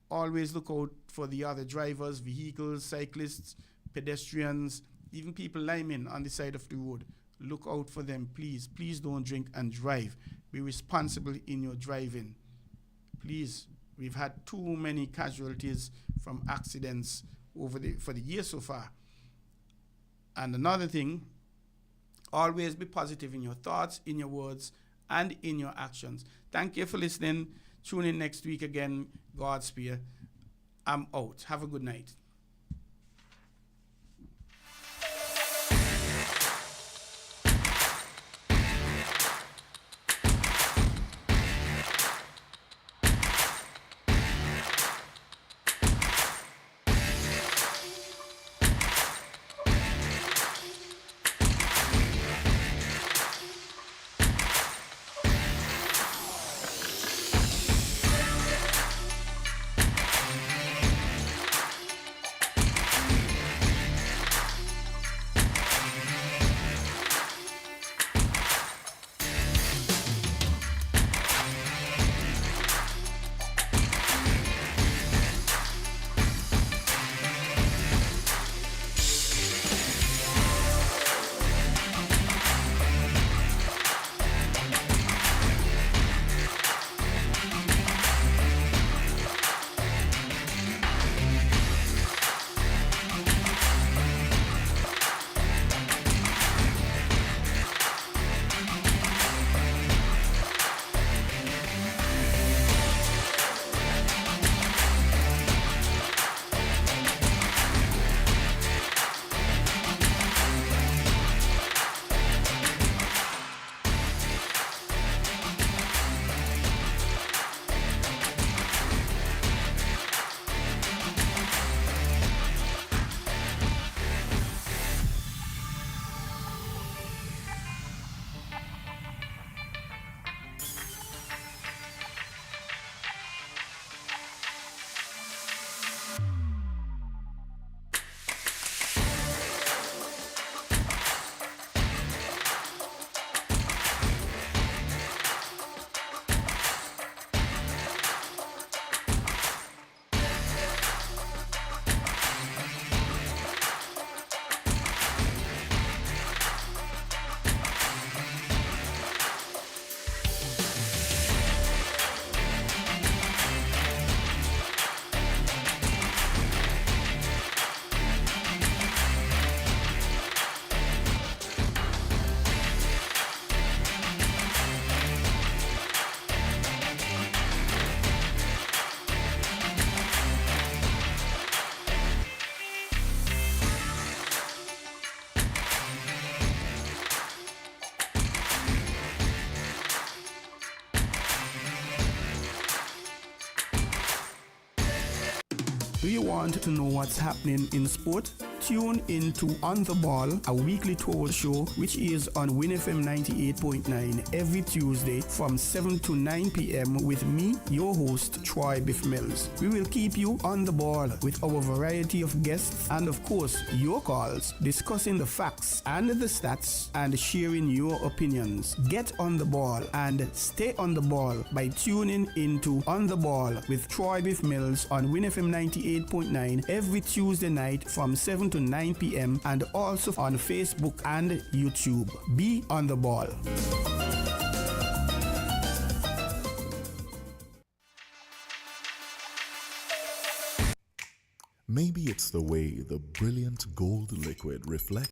Always look out for the other drivers, vehicles, cyclists, pedestrians, even people linemen on the side of the road. Look out for them, please. Please don't drink and drive. Be responsible in your driving. Please, we've had too many casualties from accidents for the year so far. And another thing, always be positive in your thoughts, in your words, and in your actions. Thank you for listening. Tune in next week again. Godspeed. I'm out. Have a good night. Do you want to know what's happening in sport? Tune in to On the Ball, a weekly tour show which is on WINN FM 98.9 every Tuesday from 7 to 9 p.m. with me, your host, Troy Bif Mills. We will keep you on the ball with our variety of guests and, of course, your calls, discussing the facts and the stats and sharing your opinions. Get on the ball and stay on the ball by tuning into On the Ball with Troy Bif Mills on WINN FM 98.9 every Tuesday night from 7 to 9 p.m. and also on Facebook and YouTube. Be on the ball. Maybe it's the way the brilliant gold liquid reflects